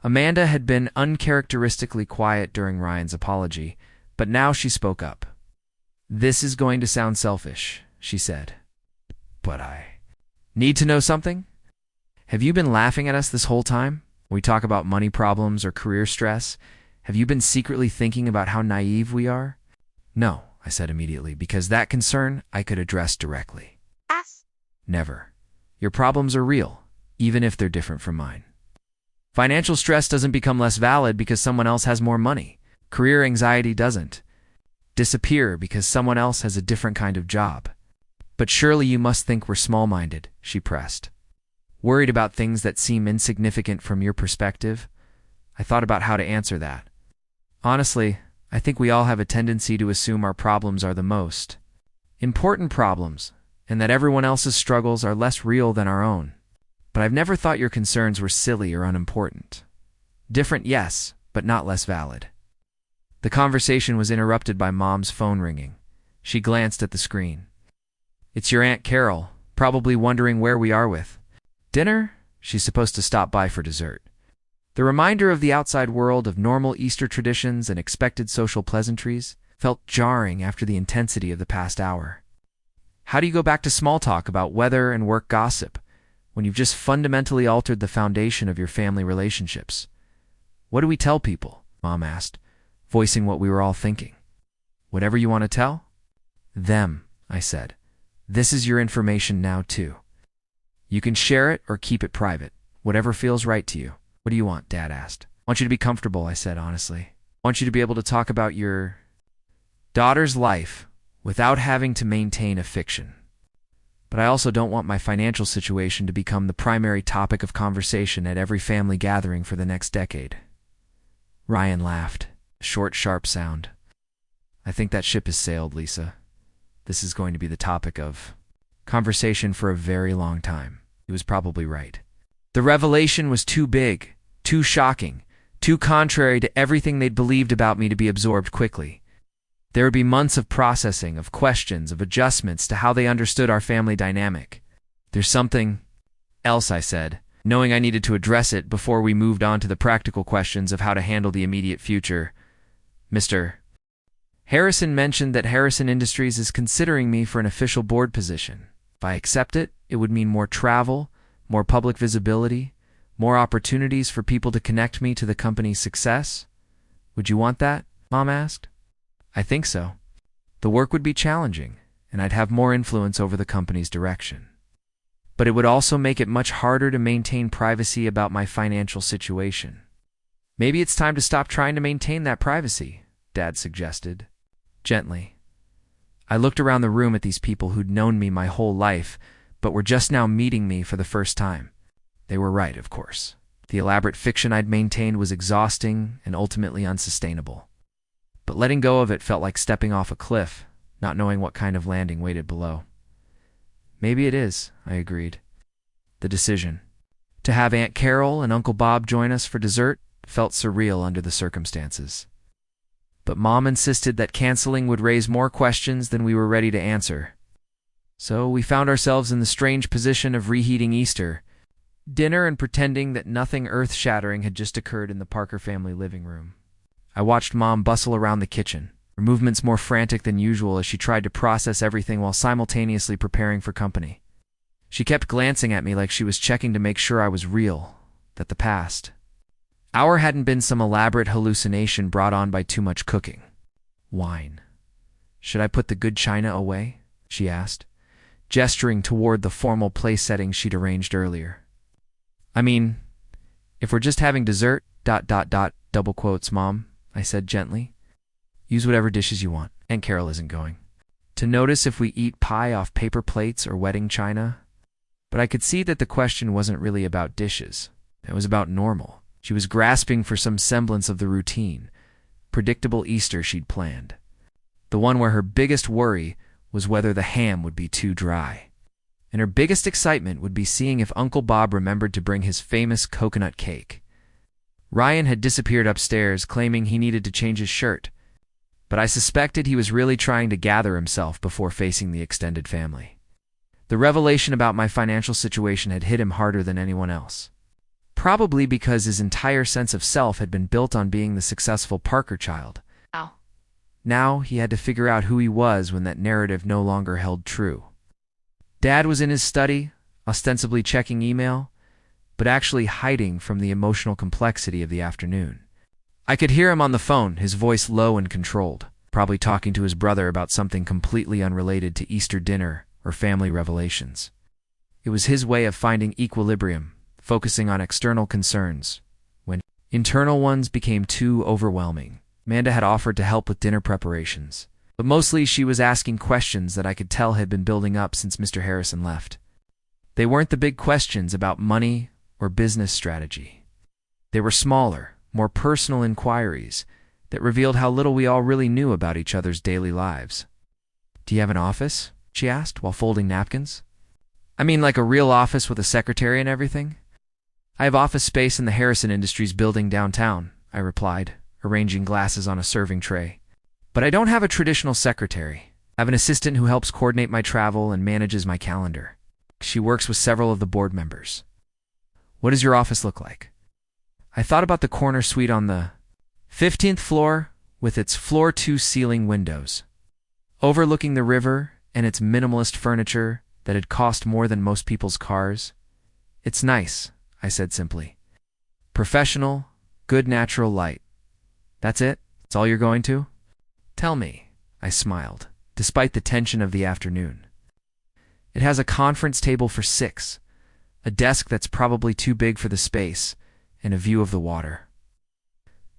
Amanda had been uncharacteristically quiet during Ryan's apology, but now she spoke up. "This is going to sound selfish," she said. "But I need to know something? Have you been laughing at us this whole time? When we talk about money problems or career stress, have you been secretly thinking about how naive we are?" "No," I said immediately, because that concern I could address directly. "Never. Your problems are real, even if they're different from mine. Financial stress doesn't become less valid because someone else has more money. Career anxiety doesn't disappear because someone else has a different kind of job. But surely you must think we're small-minded," she pressed. "Worried about things that seem insignificant from your perspective?" I thought about how to answer that. Honestly, I think we all have a tendency to assume our problems are the most important problems, and that everyone else's struggles are less real than our own. But I've never thought your concerns were silly or unimportant. Different, yes, but not less valid. The conversation was interrupted by Mom's phone ringing. She glanced at the screen. "It's your Aunt Carol, probably wondering where we are with dinner." She's supposed to stop by for dessert. The reminder of the outside world of normal Easter traditions and expected social pleasantries felt jarring after the intensity of the past hour. How do you go back to small talk about weather and work gossip when you've just fundamentally altered the foundation of your family relationships? "What do we tell people?" Mom asked, voicing what we were all thinking. "Whatever you want to tell?" "Them," I said. "This is your information now, too. You can share it or keep it private, whatever feels right to you." "What do you want?" Dad asked. "I want you to be comfortable," I said honestly. "I want you to be able to talk about your daughter's life without having to maintain a fiction. But I also don't want my financial situation to become the primary topic of conversation at every family gathering for the next decade." Ryan laughed, a short, sharp sound. "I think that ship has sailed, Lisa. This is going to be the topic of conversation for a very long time." He was probably right. The revelation was too big, too shocking, too contrary to everything they'd believed about me to be absorbed quickly. There would be months of processing, of questions, of adjustments to how they understood our family dynamic. "There's something else," I said, knowing I needed to address it before we moved on to the practical questions of how to handle the immediate future. "Mr. Harrison mentioned that Harrison Industries is considering me for an official board position. If I accept it, it would mean more travel, more public visibility, more opportunities for people to connect me to the company's success. Would you want that?" Mom asked. "I think so. The work would be challenging, and I'd have more influence over the company's direction. But it would also make it much harder to maintain privacy about my financial situation." "Maybe it's time to stop trying to maintain that privacy," Dad suggested, gently. I looked around the room at these people who'd known me my whole life, but were just now meeting me for the first time. They were right, of course. The elaborate fiction I'd maintained was exhausting and ultimately unsustainable. But letting go of it felt like stepping off a cliff, not knowing what kind of landing waited below. "Maybe it is," I agreed. The decision to have Aunt Carol and Uncle Bob join us for dessert felt surreal under the circumstances. But Mom insisted that canceling would raise more questions than we were ready to answer. So we found ourselves in the strange position of reheating Easter dinner and pretending that nothing earth-shattering had just occurred in the Parker family living room. I watched Mom bustle around the kitchen, her movements more frantic than usual as she tried to process everything while simultaneously preparing for company. She kept glancing at me like she was checking to make sure I was real, that the past hour hadn't been some elaborate hallucination brought on by too much cooking. "Wine. Should I put the good china away?" she asked, gesturing toward the formal place setting she'd arranged earlier. "I mean, if we're just having dessert, double quotes, Mom," I said gently. "Use whatever dishes you want. Aunt Carol isn't going to notice if we eat pie off paper plates or wedding china." But I could see that the question wasn't really about dishes. It was about normal. She was grasping for some semblance of the routine, predictable Easter she'd planned. The one where her biggest worry was whether the ham would be too dry. And her biggest excitement would be seeing if Uncle Bob remembered to bring his famous coconut cake. Ryan had disappeared upstairs, claiming he needed to change his shirt, but I suspected he was really trying to gather himself before facing the extended family. The revelation about my financial situation had hit him harder than anyone else. Probably because his entire sense of self had been built on being the successful Parker child. Wow. Now he had to figure out who he was when that narrative no longer held true. Dad was in his study, ostensibly checking email, but actually hiding from the emotional complexity of the afternoon. I could hear him on the phone, his voice low and controlled, probably talking to his brother about something completely unrelated to Easter dinner or family revelations. It was his way of finding equilibrium, focusing on external concerns, when internal ones became too overwhelming. Amanda had offered to help with dinner preparations, but mostly she was asking questions that I could tell had been building up since Mr. Harrison left. They weren't the big questions about money or business strategy. They were smaller, more personal inquiries that revealed how little we all really knew about each other's daily lives. "Do you have an office?" she asked while folding napkins. "I mean like a real office with a secretary and everything?" "I have office space in the Harrison Industries building downtown," I replied, arranging glasses on a serving tray. "But I don't have a traditional secretary. I have an assistant who helps coordinate my travel and manages my calendar. She works with several of the board members." "What does your office look like?" I thought about the corner suite on the 15th floor with its floor-to-ceiling windows, overlooking the river and its minimalist furniture that had cost more than most people's cars. "It's nice," I said simply. "Professional, good natural light. That's it? That's all you're going to?" "Tell me," I smiled, despite the tension of the afternoon. "It has a conference table for 6, a desk that's probably too big for the space, and a view of the water.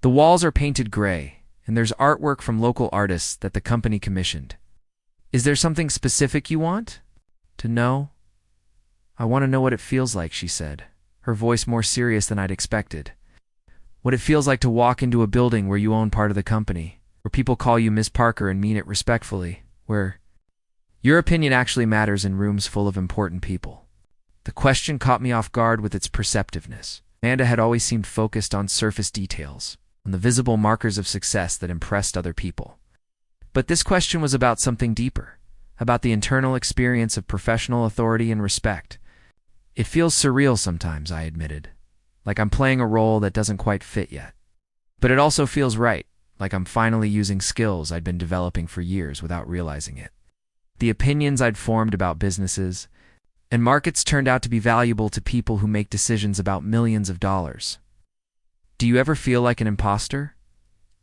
The walls are painted gray, and there's artwork from local artists that the company commissioned. Is there something specific you want to know?" "I want to know what it feels like," she said, her voice more serious than I'd expected. "What it feels like to walk into a building where you own part of the company, where people call you Miss Parker and mean it respectfully, where your opinion actually matters in rooms full of important people." The question caught me off guard with its perceptiveness. Amanda had always seemed focused on surface details, on the visible markers of success that impressed other people. But this question was about something deeper, about the internal experience of professional authority and respect. "It feels surreal sometimes," I admitted, "like I'm playing a role that doesn't quite fit yet. But it also feels right, like I'm finally using skills I'd been developing for years without realizing it. The opinions I'd formed about businesses and markets turned out to be valuable to people who make decisions about millions of dollars." "Do you ever feel like an imposter?"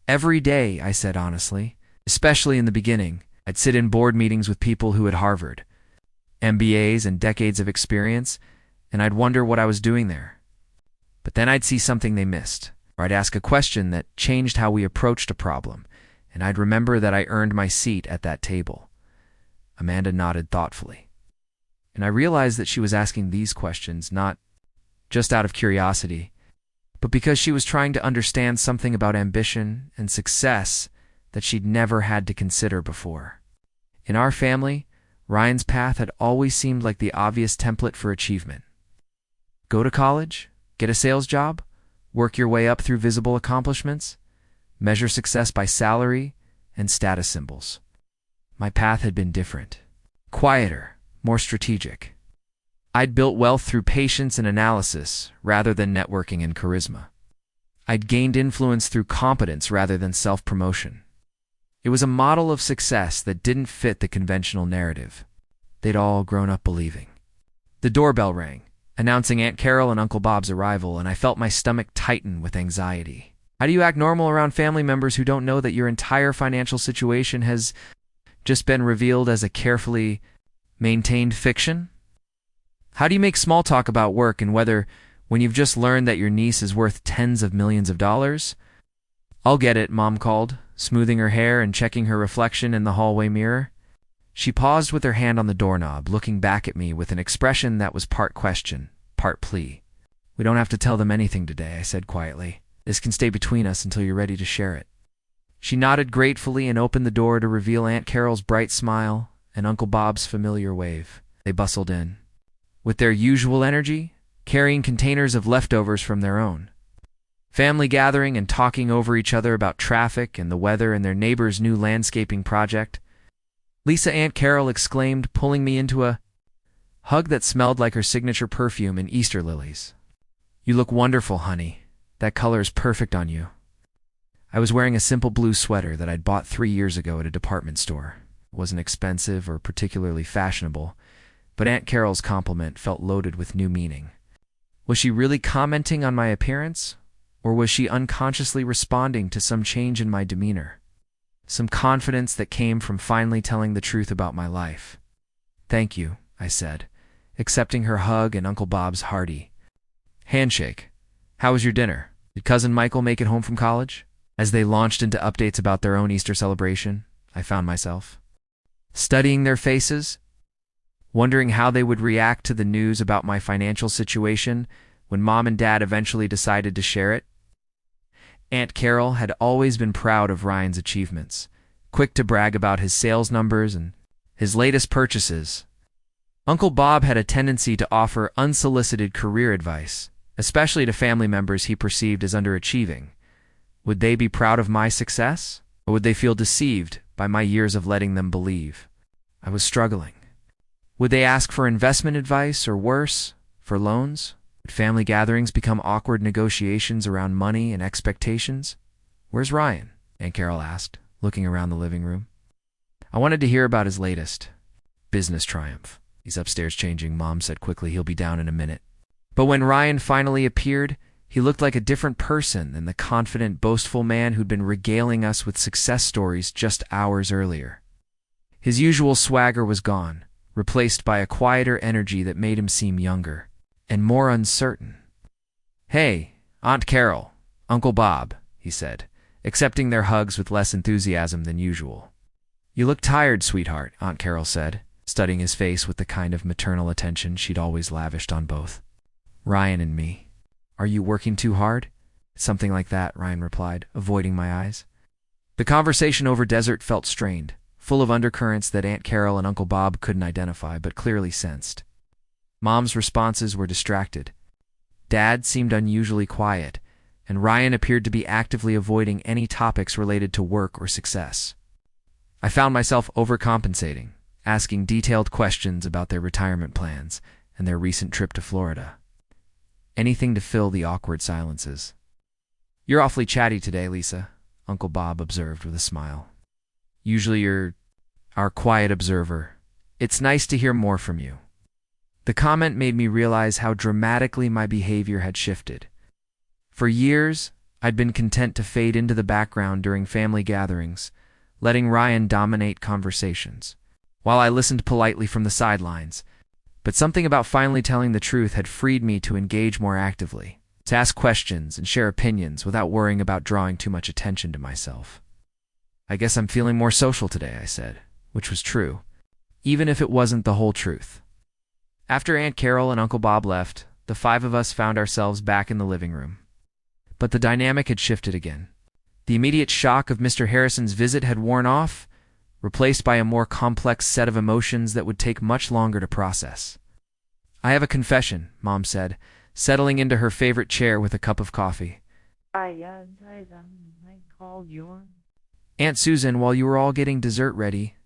"Every day," I said honestly. "Especially in the beginning. I'd sit in board meetings with people who had Harvard, MBAs, and decades of experience, and I'd wonder what I was doing there. But then I'd see something they missed, or I'd ask a question that changed how we approached a problem, and I'd remember that I earned my seat at that table." Amanda nodded thoughtfully. And I realized that she was asking these questions not just out of curiosity, but because she was trying to understand something about ambition and success that she'd never had to consider before. In our family, Ryan's path had always seemed like the obvious template for achievement. Go to college, get a sales job, work your way up through visible accomplishments, measure success by salary and status symbols. My path had been different, quieter, more strategic. I'd built wealth through patience and analysis rather than networking and charisma. I'd gained influence through competence rather than self-promotion. It was a model of success that didn't fit the conventional narrative they'd all grown up believing. The doorbell rang, announcing Aunt Carol and Uncle Bob's arrival, and I felt my stomach tighten with anxiety. How do you act normal around family members who don't know that your entire financial situation has just been revealed as a carefully maintained fiction? How do you make small talk about work and weather when you've just learned that your niece is worth tens of millions of dollars? "I'll get it," Mom called, smoothing her hair and checking her reflection in the hallway mirror. She paused with her hand on the doorknob, looking back at me with an expression that was part question, part plea. "We don't have to tell them anything today," I said quietly. "This can stay between us until you're ready to share it." She nodded gratefully and opened the door to reveal Aunt Carol's bright smile and Uncle Bob's familiar wave. They bustled in, with their usual energy, carrying containers of leftovers from their own family gathering and talking over each other about traffic and the weather and their neighbor's new landscaping project. "Lisa," Aunt Carol exclaimed, pulling me into a hug that smelled like her signature perfume and Easter lilies. You look wonderful, honey. That color is perfect on you. I was wearing a simple blue sweater that I'd bought 3 years ago at a department store. It wasn't expensive or particularly fashionable, but Aunt Carol's compliment felt loaded with new meaning. Was she really commenting on my appearance, or was she unconsciously responding to some change in my demeanor? Some confidence that came from finally telling the truth about my life. "Thank you," I said, accepting her hug and Uncle Bob's hearty handshake. "How was your dinner? Did Cousin Michael make it home from college?" As they launched into updates about their own Easter celebration, I found myself studying their faces, wondering how they would react to the news about my financial situation when Mom and Dad eventually decided to share it. Aunt Carol had always been proud of Ryan's achievements, quick to brag about his sales numbers and his latest purchases. Uncle Bob had a tendency to offer unsolicited career advice, especially to family members he perceived as underachieving. Would they be proud of my success, or would they feel deceived by my years of letting them believe I was struggling? Would they ask for investment advice, or worse, for loans? Would family gatherings become awkward negotiations around money and expectations? "Where's Ryan?" Aunt Carol asked, looking around the living room. "I wanted to hear about his latest business triumph." "He's upstairs changing," Mom said quickly. "He'll be down in a minute." But when Ryan finally appeared, he looked like a different person than the confident, boastful man who'd been regaling us with success stories just hours earlier. His usual swagger was gone, replaced by a quieter energy that made him seem younger and more uncertain. "Hey, Aunt Carol, Uncle Bob," he said, accepting their hugs with less enthusiasm than usual. "You look tired, sweetheart," Aunt Carol said, studying his face with the kind of maternal attention she'd always lavished on both Ryan and me. "Are you working too hard?" "Something like that," Ryan replied, avoiding my eyes. The conversation over dessert felt strained, full of undercurrents that Aunt Carol and Uncle Bob couldn't identify but clearly sensed. Mom's responses were distracted. Dad seemed unusually quiet, and Ryan appeared to be actively avoiding any topics related to work or success. I found myself overcompensating, asking detailed questions about their retirement plans and their recent trip to Florida. Anything to fill the awkward silences. "You're awfully chatty today, Lisa," Uncle Bob observed with a smile. "Usually you're our quiet observer. It's nice to hear more from you." The comment made me realize how dramatically my behavior had shifted. For years, I'd been content to fade into the background during family gatherings, letting Ryan dominate conversations, while I listened politely from the sidelines. But something about finally telling the truth had freed me to engage more actively, to ask questions and share opinions without worrying about drawing too much attention to myself. "I guess I'm feeling more social today," I said, which was true, even if it wasn't the whole truth. After Aunt Carol and Uncle Bob left, the five of us found ourselves back in the living room. But the dynamic had shifted again. The immediate shock of Mr. Harrison's visit had worn off, replaced by a more complex set of emotions that would take much longer to process. "I have a confession," Mom said, settling into her favorite chair with a cup of coffee. I called you. "Aunt Susan, while you were all getting dessert ready."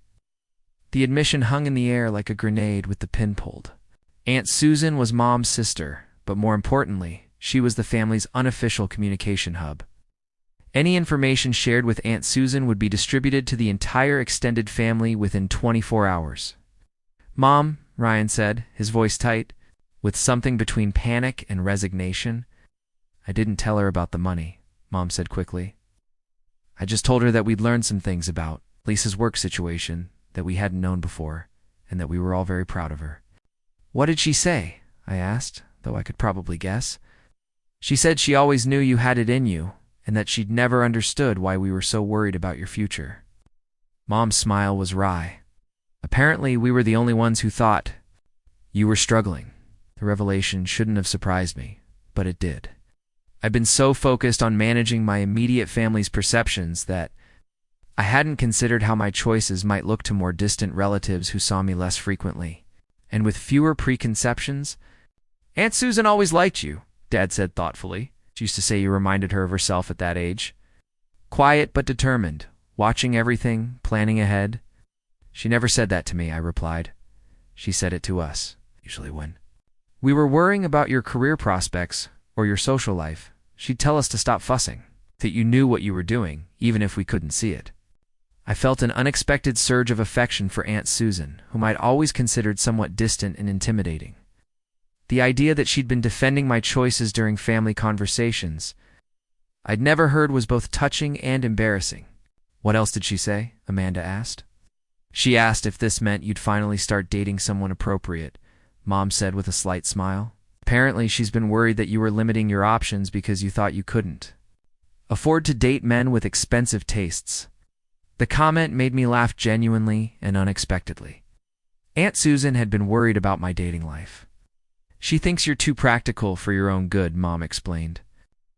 The admission hung in the air like a grenade with the pin pulled. Aunt Susan was Mom's sister, but more importantly, she was the family's unofficial communication hub. Any information shared with Aunt Susan would be distributed to the entire extended family within 24 hours. "Mom," Ryan said, his voice tight, with something between panic and resignation. "I didn't tell her about the money," Mom said quickly. "I just told her that we'd learned some things about Lisa's work situation that we hadn't known before, and that we were all very proud of her." "What did she say?" I asked, though I could probably guess. "She said she always knew you had it in you, and that she'd never understood why we were so worried about your future." Mom's smile was wry. "Apparently, we were the only ones who thought you were struggling." The revelation shouldn't have surprised me, but it did. I'd been so focused on managing my immediate family's perceptions that I hadn't considered how my choices might look to more distant relatives who saw me less frequently, and with fewer preconceptions. "Aunt Susan always liked you," Dad said thoughtfully. She used to say you reminded her of herself at that age. "Quiet but determined, watching everything, planning ahead." "She never said that to me," I replied. "She said it to us, usually when we were worrying about your career prospects," or your social life, she'd tell us to stop fussing, that you knew what you were doing, even if we couldn't see it. I felt an unexpected surge of affection for Aunt Susan, whom I'd always considered somewhat distant and intimidating. The idea that she'd been defending my choices during family conversations I'd never heard was both touching and embarrassing. "What else did she say?" Amanda asked. "She asked if this meant you'd finally start dating someone appropriate," Mom said with a slight smile. "Apparently she's been worried that you were limiting your options because you thought you couldn't afford to date men with expensive tastes." The comment made me laugh genuinely and unexpectedly. Aunt Susan had been worried about my dating life. "She thinks you're too practical for your own good," Mom explained.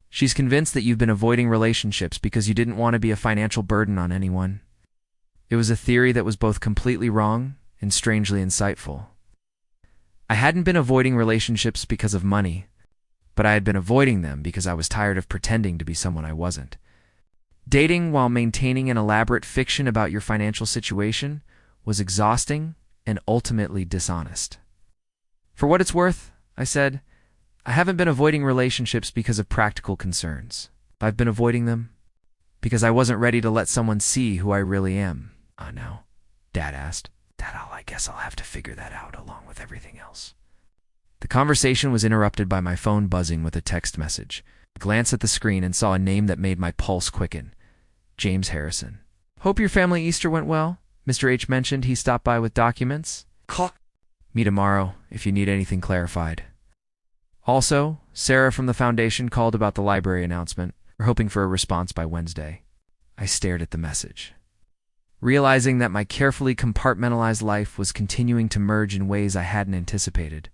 "She's convinced that you've been avoiding relationships because you didn't want to be a financial burden on anyone." It was a theory that was both completely wrong and strangely insightful. I hadn't been avoiding relationships because of money, but I had been avoiding them because I was tired of pretending to be someone I wasn't. Dating while maintaining an elaborate fiction about your financial situation was exhausting and ultimately dishonest. "For what it's worth," I said, "I haven't been avoiding relationships because of practical concerns. I've been avoiding them because I wasn't ready to let someone see who I really am." "Now?" Dad asked. I guess I'll have to figure that out along with everything else." The conversation was interrupted by my phone buzzing with a text message. I glanced at the screen and saw a name that made my pulse quicken. James Harrison. "Hope your family Easter went well. Mr. H mentioned he stopped by with documents. Me tomorrow if you need anything clarified. Also, Sarah from the foundation called about the library announcement. We're hoping for a response by Wednesday." I stared at the message, realizing that my carefully compartmentalized life was continuing to merge in ways I hadn't anticipated.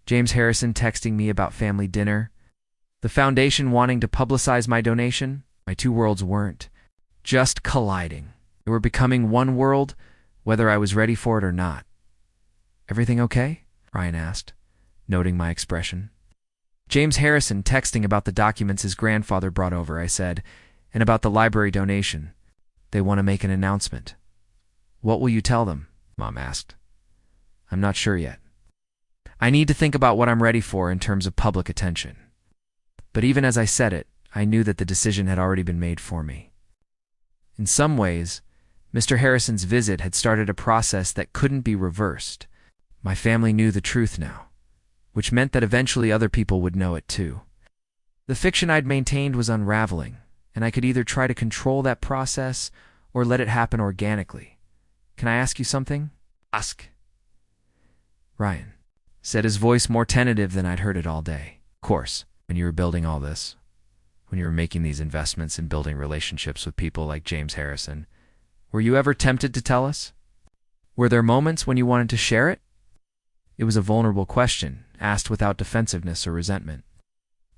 James Harrison texting me about family dinner, the foundation wanting to publicize my donation. My two worlds weren't just colliding. They were becoming one world, whether I was ready for it or not. "Everything okay?" Ryan asked, noting my expression. "James Harrison texting about the documents his grandfather brought over," I said, "and about the library donation. They want to make an announcement." "What will you tell them?" Mom asked. "I'm not sure yet. I need to think about what I'm ready for in terms of public attention." But even as I said it, I knew that the decision had already been made for me. In some ways, Mr. Harrison's visit had started a process that couldn't be reversed. My family knew the truth now, which meant that eventually other people would know it too. The fiction I'd maintained was unraveling, and I could either try to control that process or let it happen organically. "Can I ask you something?" "Ask." Ryan said, his voice more tentative than I'd heard it all day. "Of course, when you were building all this, when you were making these investments and building relationships with people like James Harrison, were you ever tempted to tell us? Were there moments when you wanted to share it?" It was a vulnerable question, asked without defensiveness or resentment.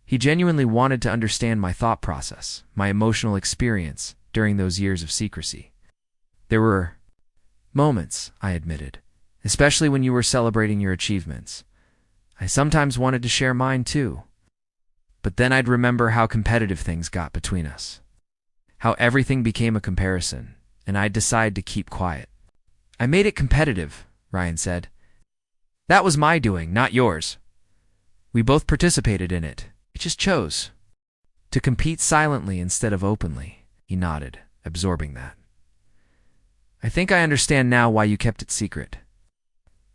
He genuinely wanted to understand my thought process, my emotional experience during those years of secrecy. "There were moments," I admitted, "especially when you were celebrating your achievements. I sometimes wanted to share mine too. But then I'd remember how competitive things got between us, how everything became a comparison, and I'd decide to keep quiet." "I made it competitive," Ryan said. "That was my doing, not yours. We both participated in it. I just chose to compete silently instead of openly." He nodded, absorbing that. "I think I understand now why you kept it secret.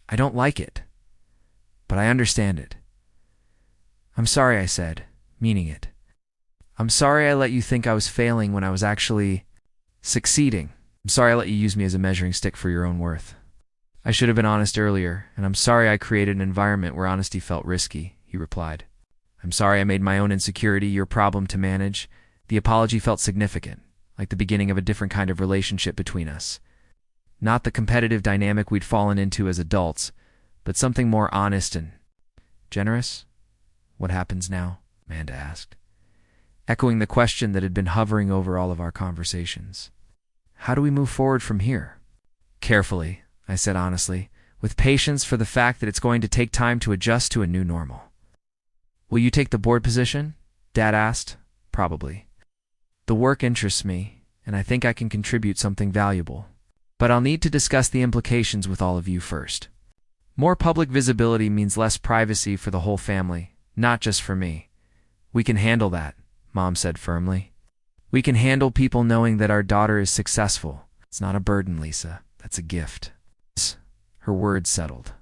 I don't like it, but I understand it." "I'm sorry," I said, meaning it. "I'm sorry I let you think I was failing when I was actually succeeding. I'm sorry I let you use me as a measuring stick for your own worth. I should have been honest earlier, and I'm sorry I created an environment where honesty felt risky," he replied. "I'm sorry I made my own insecurity your problem to manage." The apology felt significant, like the beginning of a different kind of relationship between us. Not the competitive dynamic we'd fallen into as adults, but something more honest and generous. "What happens now?" Amanda asked, echoing the question that had been hovering over all of our conversations. "How do we move forward from here?" "Carefully," I said honestly, "with patience for the fact that it's going to take time to adjust to a new normal." "Will you take the board position?" Dad asked. "Probably. The work interests me, and I think I can contribute something valuable. But I'll need to discuss the implications with all of you first. More public visibility means less privacy for the whole family, not just for me. We can handle that, Mom said firmly. We can handle people knowing that our daughter is successful. It's not a burden, Lisa. That's a gift. Her words settled.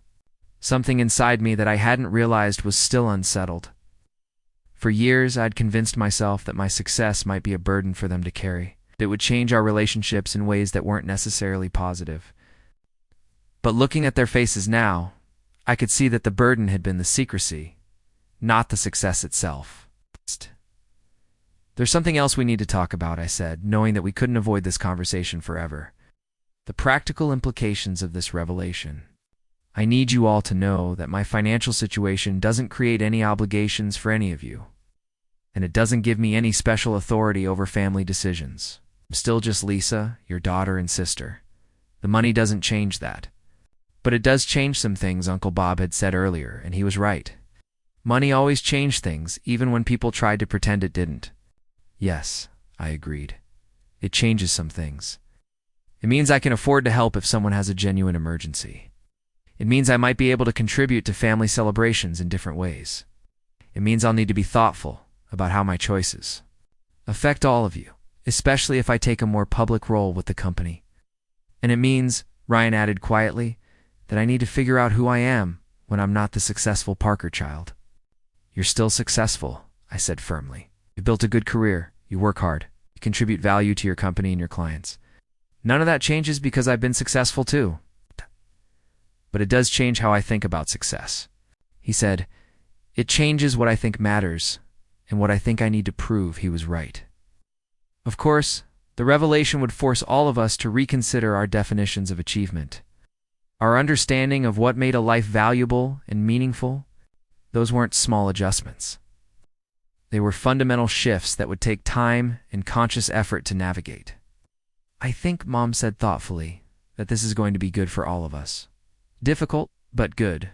Something inside me that I hadn't realized was still unsettled. For years, I'd convinced myself that my success might be a burden for them to carry. It would change our relationships in ways that weren't necessarily positive. But looking at their faces now, I could see that the burden had been the secrecy, not the success itself. There's something else we need to talk about, I said, knowing that we couldn't avoid this conversation forever. The practical implications of this revelation. I need you all to know that my financial situation doesn't create any obligations for any of you, and it doesn't give me any special authority over family decisions. I'm still just Lisa, your daughter and sister. The money doesn't change that. But it does change some things, Uncle Bob had said earlier, and he was right. Money always changed things, even when people tried to pretend it didn't. Yes, I agreed. It changes some things. It means I can afford to help if someone has a genuine emergency. It means I might be able to contribute to family celebrations in different ways. It means I'll need to be thoughtful about how my choices affect all of you, especially if I take a more public role with the company. And it means, Ryan added quietly, that I need to figure out who I am when I'm not the successful Parker child. You're still successful, I said firmly. You've built a good career, you work hard, you contribute value to your company and your clients. None of that changes because I've been successful too. But it does change how I think about success. He said, it changes what I think matters and what I think I need to prove he was right. Of course, the revelation would force all of us to reconsider our definitions of achievement. Our understanding of what made a life valuable and meaningful, those weren't small adjustments. They were fundamental shifts that would take time and conscious effort to navigate. I think, Mom said thoughtfully, that this is going to be good for all of us. Difficult, but good.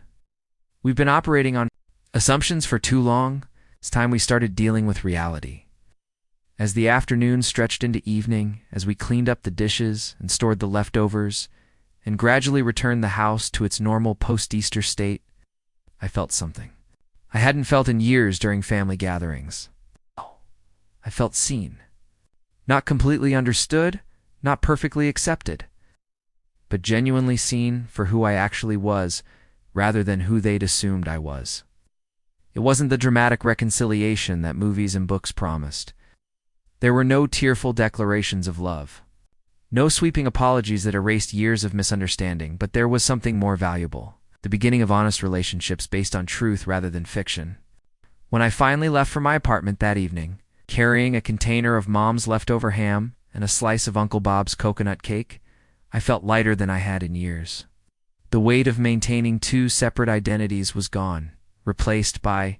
We've been operating on assumptions for too long. It's time we started dealing with reality. As the afternoon stretched into evening, as we cleaned up the dishes and stored the leftovers, and gradually returned the house to its normal post-Easter state, I felt something I hadn't felt in years during family gatherings. I felt seen. Not completely understood, not perfectly accepted, but genuinely seen for who I actually was, rather than who they'd assumed I was. It wasn't the dramatic reconciliation that movies and books promised. There were no tearful declarations of love. No sweeping apologies that erased years of misunderstanding, but there was something more valuable. The beginning of honest relationships based on truth rather than fiction. When I finally left for my apartment that evening, carrying a container of Mom's leftover ham and a slice of Uncle Bob's coconut cake, I felt lighter than I had in years. The weight of maintaining two separate identities was gone, replaced by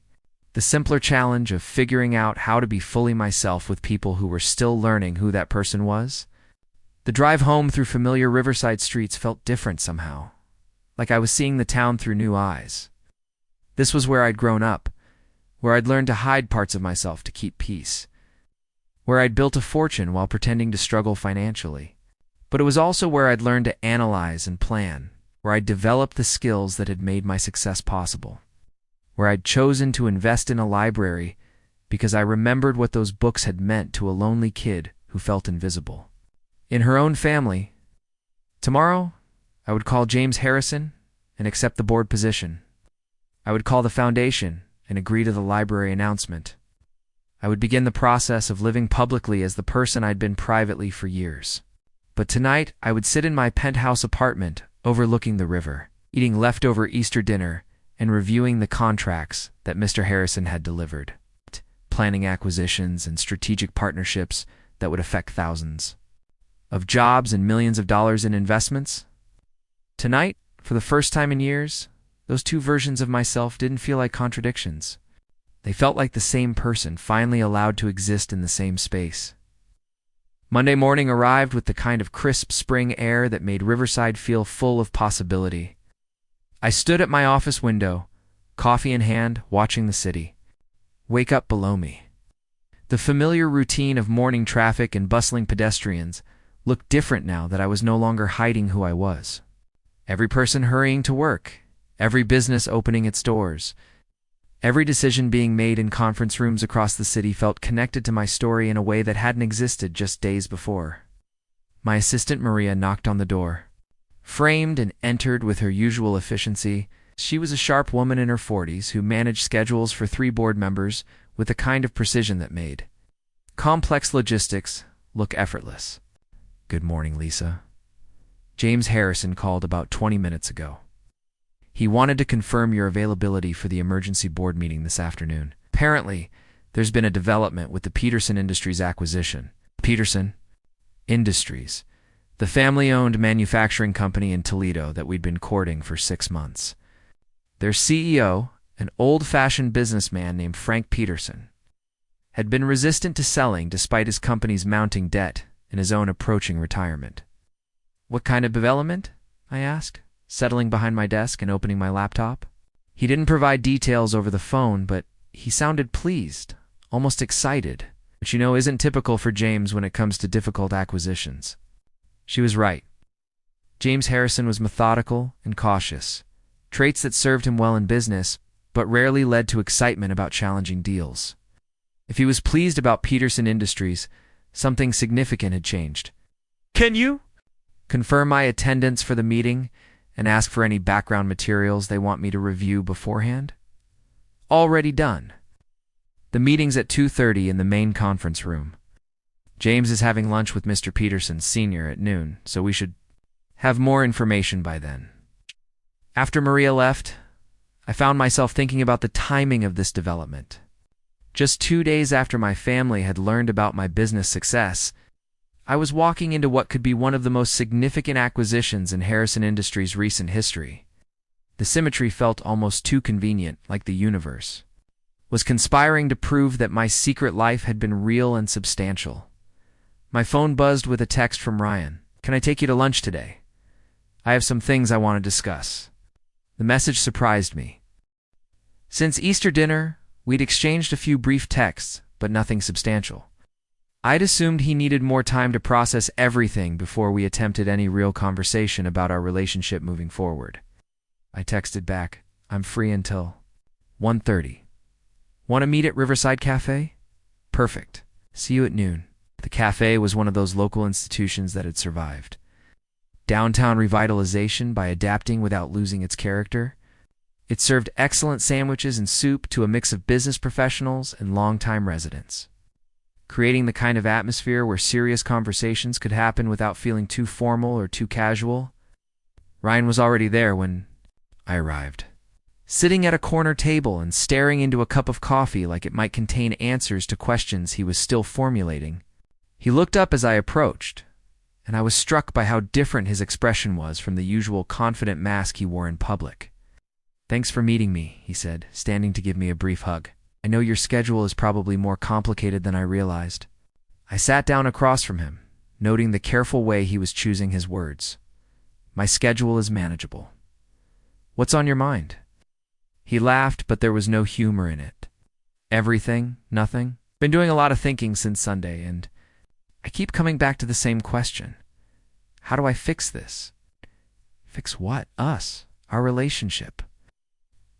the simpler challenge of figuring out how to be fully myself with people who were still learning who that person was. The drive home through familiar Riverside streets felt different somehow, like I was seeing the town through new eyes. This was where I'd grown up, where I'd learned to hide parts of myself to keep peace, where I'd built a fortune while pretending to struggle financially. But it was also where I'd learned to analyze and plan, where I'd developed the skills that had made my success possible, where I'd chosen to invest in a library because I remembered what those books had meant to a lonely kid who felt invisible. In her own family, tomorrow, I would call James Harrison and accept the board position. I would call the foundation and agree to the library announcement. I would begin the process of living publicly as the person I'd been privately for years. But tonight, I would sit in my penthouse apartment overlooking the river, eating leftover Easter dinner and reviewing the contracts that Mr. Harrison had delivered, planning acquisitions and strategic partnerships that would affect thousands of jobs and millions of dollars in investments. Tonight, for the first time in years, those two versions of myself didn't feel like contradictions. They felt like the same person finally allowed to exist in the same space. Monday morning arrived with the kind of crisp spring air that made Riverside feel full of possibility. I stood at my office window, coffee in hand, watching the city wake up below me. The familiar routine of morning traffic and bustling pedestrians looked different now that I was no longer hiding who I was. Every person hurrying to work, every business opening its doors, Every decision being made in conference rooms across the city felt connected to my story in a way that hadn't existed just days before. My assistant Maria knocked on the door. Framed and entered with her usual efficiency, she was a sharp woman in her 40s who managed schedules for 3 board members with a kind of precision that made complex logistics look effortless. "Good morning, Lisa." James Harrison called about 20 minutes ago. He wanted to confirm your availability for the emergency board meeting this afternoon. Apparently, there's been a development with the Peterson Industries acquisition. Peterson Industries, the family-owned manufacturing company in Toledo that we'd been courting for 6 months. Their CEO, an old-fashioned businessman named Frank Peterson, had been resistant to selling despite his company's mounting debt and his own approaching retirement. "What kind of development?" I asked, settling behind my desk and opening my laptop. He didn't provide details over the phone, but he sounded pleased, almost excited, which isn't typical for James when it comes to difficult acquisitions. She was right. James Harrison was methodical and cautious, traits that served him well in business, but rarely led to excitement about challenging deals. If he was pleased about Peterson Industries, something significant had changed. "Can you confirm my attendance for the meeting and ask for any background materials they want me to review beforehand?" "Already done. The meeting's at 2:30 in the main conference room. James is having lunch with Mr. Peterson Sr. at noon, so we should have more information by then." After Maria left, I found myself thinking about the timing of this development. Just 2 days after my family had learned about my business success, I was walking into what could be one of the most significant acquisitions in Harrison Industries' recent history. The symmetry felt almost too convenient, like the universe was conspiring to prove that my secret life had been real and substantial. My phone buzzed with a text from Ryan. "Can I take you to lunch today? I have some things I want to discuss." The message surprised me. Since Easter dinner, we'd exchanged a few brief texts, but nothing substantial. I'd assumed he needed more time to process everything before we attempted any real conversation about our relationship moving forward. I texted back, "I'm free until 1:30. Want to meet at Riverside Cafe? Perfect. See you at noon." The cafe was one of those local institutions that had survived downtown revitalization by adapting without losing its character. It served excellent sandwiches and soup to a mix of business professionals and longtime residents, creating the kind of atmosphere where serious conversations could happen without feeling too formal or too casual. Ryan was already there when I arrived, sitting at a corner table and staring into a cup of coffee like it might contain answers to questions he was still formulating. He looked up as I approached, and I was struck by how different his expression was from the usual confident mask he wore in public. "Thanks for meeting me," he said, standing to give me a brief hug. "I know your schedule is probably more complicated than I realized." I sat down across from him, noting the careful way he was choosing his words. "My schedule is manageable. What's on your mind?" He laughed, but there was no humor in it. "Everything, nothing. Been doing a lot of thinking since Sunday, and I keep coming back to the same question. How do I fix this?" "Fix what? Us? Our relationship?"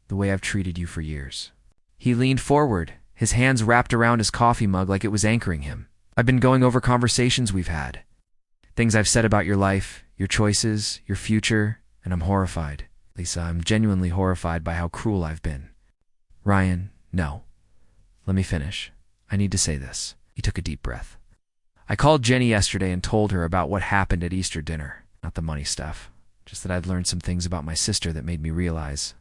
"The way I've treated you for years." He leaned forward, his hands wrapped around his coffee mug like it was anchoring him. "I've been going over conversations we've had, things I've said about your life, your choices, your future, and I'm horrified. Lisa, I'm genuinely horrified by how cruel I've been." "Ryan, no. Let me finish. I need to say this." He took a deep breath. "I called Jenny yesterday and told her about what happened at Easter dinner. Not the money stuff, just that I'd learned some things about my sister that made me realize.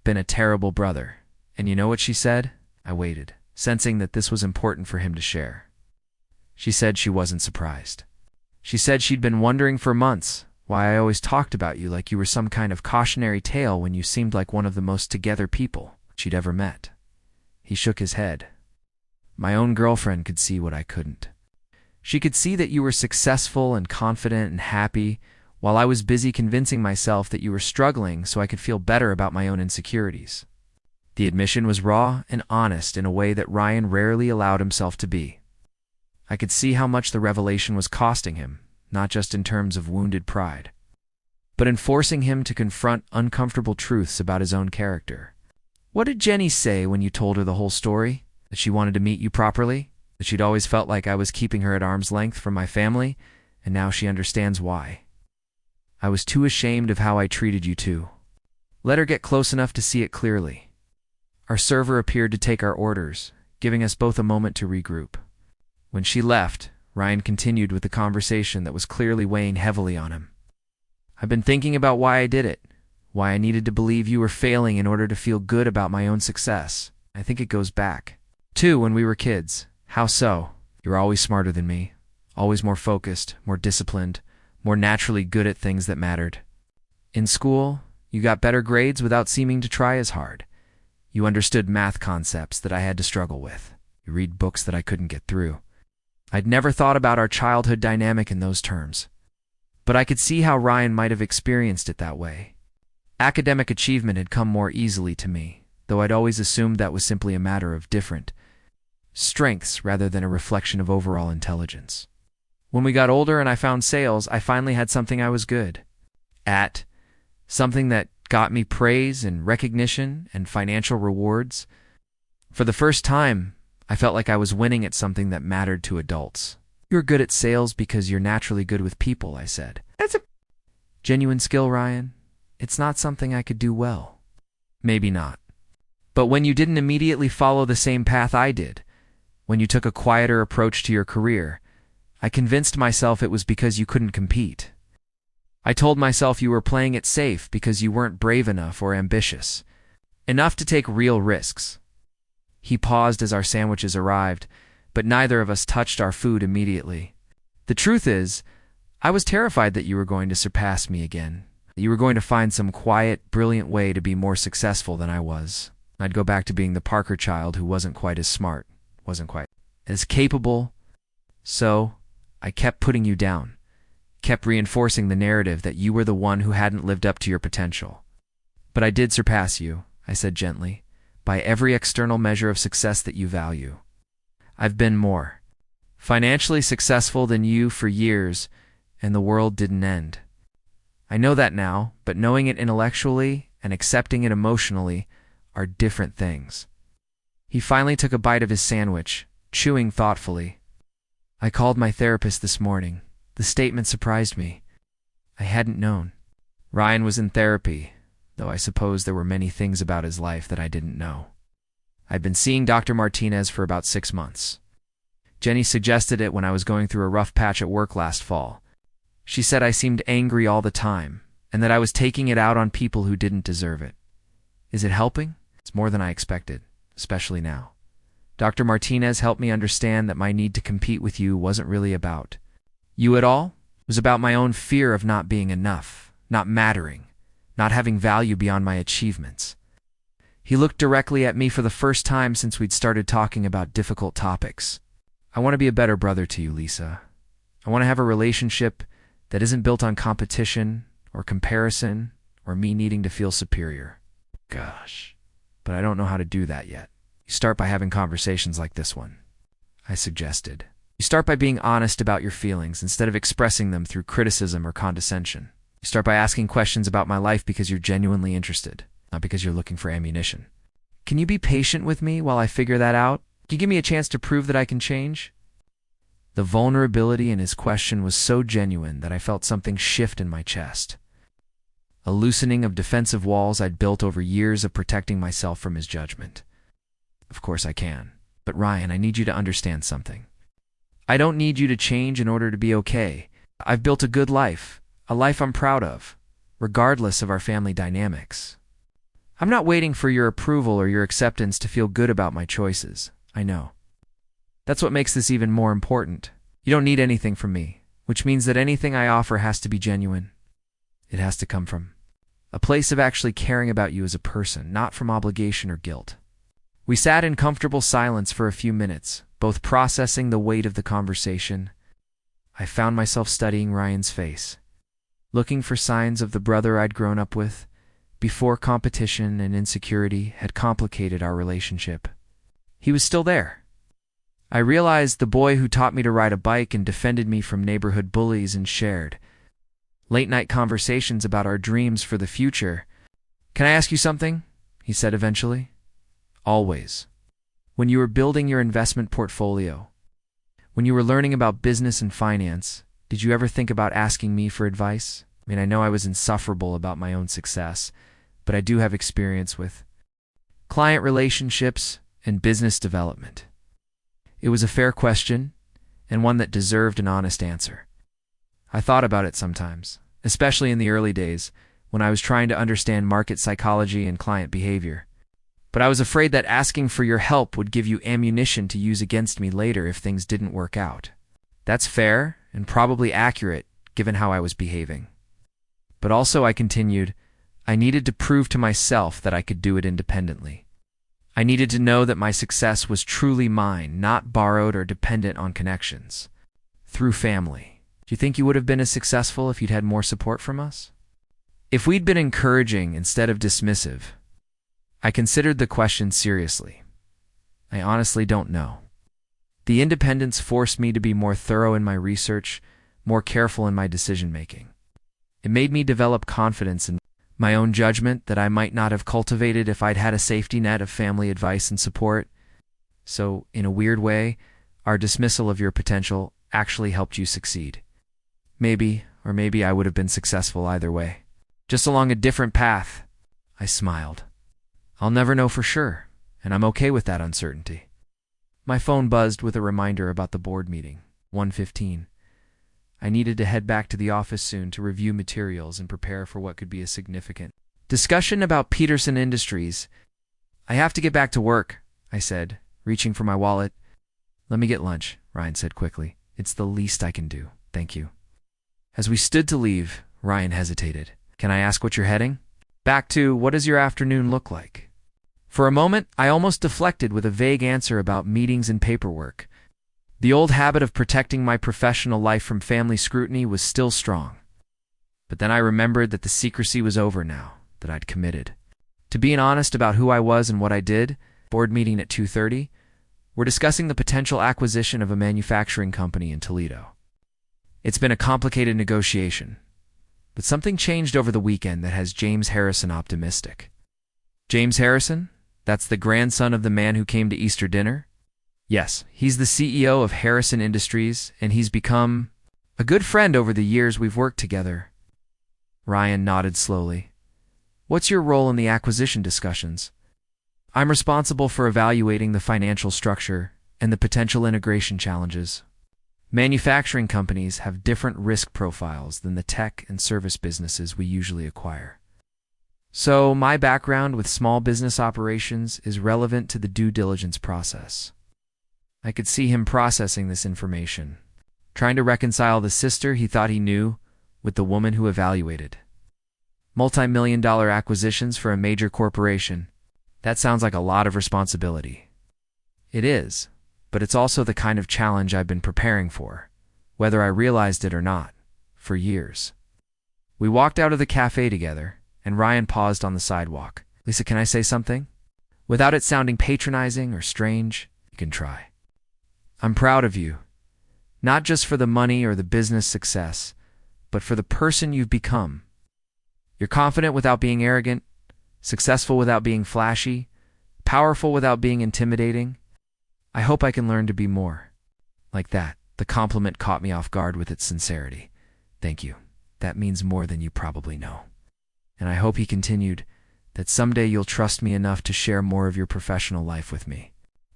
Been a terrible brother. And you know what she said?" I waited, sensing that this was important for him to share. She said she wasn't surprised. She said she'd been wondering for months why I always talked about you like you were some kind of cautionary tale when you seemed like one of the most together people she'd ever met. He shook his head. "My own girlfriend could see what I couldn't. She could see that you were successful and confident and happy, while I was busy convincing myself that you were struggling so I could feel better about my own insecurities." The admission was raw and honest in a way that Ryan rarely allowed himself to be. I could see how much the revelation was costing him, not just in terms of wounded pride, but in forcing him to confront uncomfortable truths about his own character. What did Jenny say when you told her the whole story? That she wanted to meet you properly? That she'd always felt like I was keeping her at arm's length from my family, and now she understands why. I was too ashamed of how I treated you two. Let her get close enough to see it clearly. Our server appeared to take our orders, giving us both a moment to regroup. When she left, Ryan continued with the conversation that was clearly weighing heavily on him. I've been thinking about why I did it, why I needed to believe you were failing in order to feel good about my own success. I think it goes back to when we were kids. How so? You were always smarter than me, always more focused, more disciplined, more naturally good at things that mattered. In school, you got better grades without seeming to try as hard. You understood math concepts that I had to struggle with. You read books that I couldn't get through. I'd never thought about our childhood dynamic in those terms, but I could see how Ryan might have experienced it that way. Academic achievement had come more easily to me, though I'd always assumed that was simply a matter of different strengths rather than a reflection of overall intelligence. When we got older and I found sales, I finally had something I was good at, something that got me praise and recognition and financial rewards. For the first time, I felt like I was winning at something that mattered to adults. You're good at sales because you're naturally good with people, I said. That's a genuine skill, Ryan. It's not something I could do well. Maybe not. But when you didn't immediately follow the same path I did, when you took a quieter approach to your career, I convinced myself it was because you couldn't compete. I told myself you were playing it safe because you weren't brave enough or ambitious enough to take real risks. He paused as our sandwiches arrived, but neither of us touched our food immediately. The truth is, I was terrified that you were going to surpass me again. That you were going to find some quiet, brilliant way to be more successful than I was. I'd go back to being the Parker child who wasn't quite as smart, wasn't quite as capable. So, I kept putting you down, kept reinforcing the narrative that you were the one who hadn't lived up to your potential. But I did surpass you, I said gently, by every external measure of success that you value. I've been more financially successful than you for years, and the world didn't end. I know that now, but knowing it intellectually and accepting it emotionally are different things. He finally took a bite of his sandwich, chewing thoughtfully. I called my therapist this morning. The statement surprised me. I hadn't known. Ryan was in therapy, though I suppose there were many things about his life that I didn't know. I'd been seeing Dr. Martinez for about 6 months. Jenny suggested it when I was going through a rough patch at work last fall. She said I seemed angry all the time, and that I was taking it out on people who didn't deserve it. Is it helping? It's more than I expected, especially now. Dr. Martinez helped me understand that my need to compete with you wasn't really about you at all. It was about my own fear of not being enough, not mattering, not having value beyond my achievements. He looked directly at me for the first time since we'd started talking about difficult topics. I want to be a better brother to you, Lisa. I want to have a relationship that isn't built on competition or comparison or me needing to feel superior. Gosh, but I don't know how to do that yet. You start by having conversations like this one, I suggested. You start by being honest about your feelings instead of expressing them through criticism or condescension. You start by asking questions about my life because you're genuinely interested, not because you're looking for ammunition. Can you be patient with me while I figure that out? Can you give me a chance to prove that I can change? The vulnerability in his question was so genuine that I felt something shift in my chest. A loosening of defensive walls I'd built over years of protecting myself from his judgment. Of course I can. But Ryan, I need you to understand something. I don't need you to change in order to be okay. I've built a good life, a life I'm proud of, regardless of our family dynamics. I'm not waiting for your approval or your acceptance to feel good about my choices. I know. That's what makes this even more important. You don't need anything from me, which means that anything I offer has to be genuine. It has to come from a place of actually caring about you as a person, not from obligation or guilt. We sat in comfortable silence for a few minutes, both processing the weight of the conversation. I found myself studying Ryan's face, looking for signs of the brother I'd grown up with before competition and insecurity had complicated our relationship. He was still there. I realized the boy who taught me to ride a bike and defended me from neighborhood bullies and shared late-night conversations about our dreams for the future. Can I ask you something? He said eventually. Always. When you were building your investment portfolio, when you were learning about business and finance, did you ever think about asking me for advice? I mean, I know I was insufferable about my own success, but I do have experience with client relationships and business development. It was a fair question, and one that deserved an honest answer. I thought about it sometimes, especially in the early days, when I was trying to understand market psychology and client behavior. But I was afraid that asking for your help would give you ammunition to use against me later if things didn't work out. That's fair and probably accurate, given how I was behaving. But also, I continued, I needed to prove to myself that I could do it independently. I needed to know that my success was truly mine, not borrowed or dependent on connections. Through family. Do you think you would have been as successful if you'd had more support from us? If we'd been encouraging instead of dismissive, I considered the question seriously. I honestly don't know. The independence forced me to be more thorough in my research, more careful in my decision-making. It made me develop confidence in my own judgment that I might not have cultivated if I'd had a safety net of family advice and support. So, in a weird way, our dismissal of your potential actually helped you succeed. Maybe, or maybe I would have been successful either way. Just along a different path. I smiled. I'll never know for sure, and I'm okay with that uncertainty. My phone buzzed with a reminder about the board meeting, 1:15. I needed to head back to the office soon to review materials and prepare for what could be a significant discussion about Peterson Industries. I have to get back to work, I said, reaching for my wallet. Let me get lunch, Ryan said quickly. It's the least I can do, thank you. As we stood to leave, Ryan hesitated. Can I ask what you're heading? Back to, what does your afternoon look like? For a moment, I almost deflected with a vague answer about meetings and paperwork. The old habit of protecting my professional life from family scrutiny was still strong. But then I remembered that the secrecy was over now, that I'd committed. To being honest about who I was and what I did, board meeting at 2:30, we're discussing the potential acquisition of a manufacturing company in Toledo. It's been a complicated negotiation, but something changed over the weekend that has James Harrison optimistic. James Harrison? That's the grandson of the man who came to Easter dinner? Yes, he's the CEO of Harrison Industries, and he's become a good friend over the years we've worked together. Ryan nodded slowly. What's your role in the acquisition discussions? I'm responsible for evaluating the financial structure and the potential integration challenges. Manufacturing companies have different risk profiles than the tech and service businesses we usually acquire. So my background with small business operations is relevant to the due diligence process. I could see him processing this information, trying to reconcile the sister he thought he knew with the woman who evaluated. Multi-million-dollar acquisitions for a major corporation. That sounds like a lot of responsibility. It is, but it's also the kind of challenge I've been preparing for, whether I realized it or not, for years. We walked out of the cafe together, and Ryan paused on the sidewalk. Lisa, can I say something? Without it sounding patronizing or strange, you can try. I'm proud of you, not just for the money or the business success, but for the person you've become. You're confident without being arrogant, successful without being flashy, powerful without being intimidating. I hope I can learn to be more like that. The compliment caught me off guard with its sincerity. Thank you. That means more than you probably know. And I hope, he continued, that someday you'll trust me enough to share more of your professional life with me.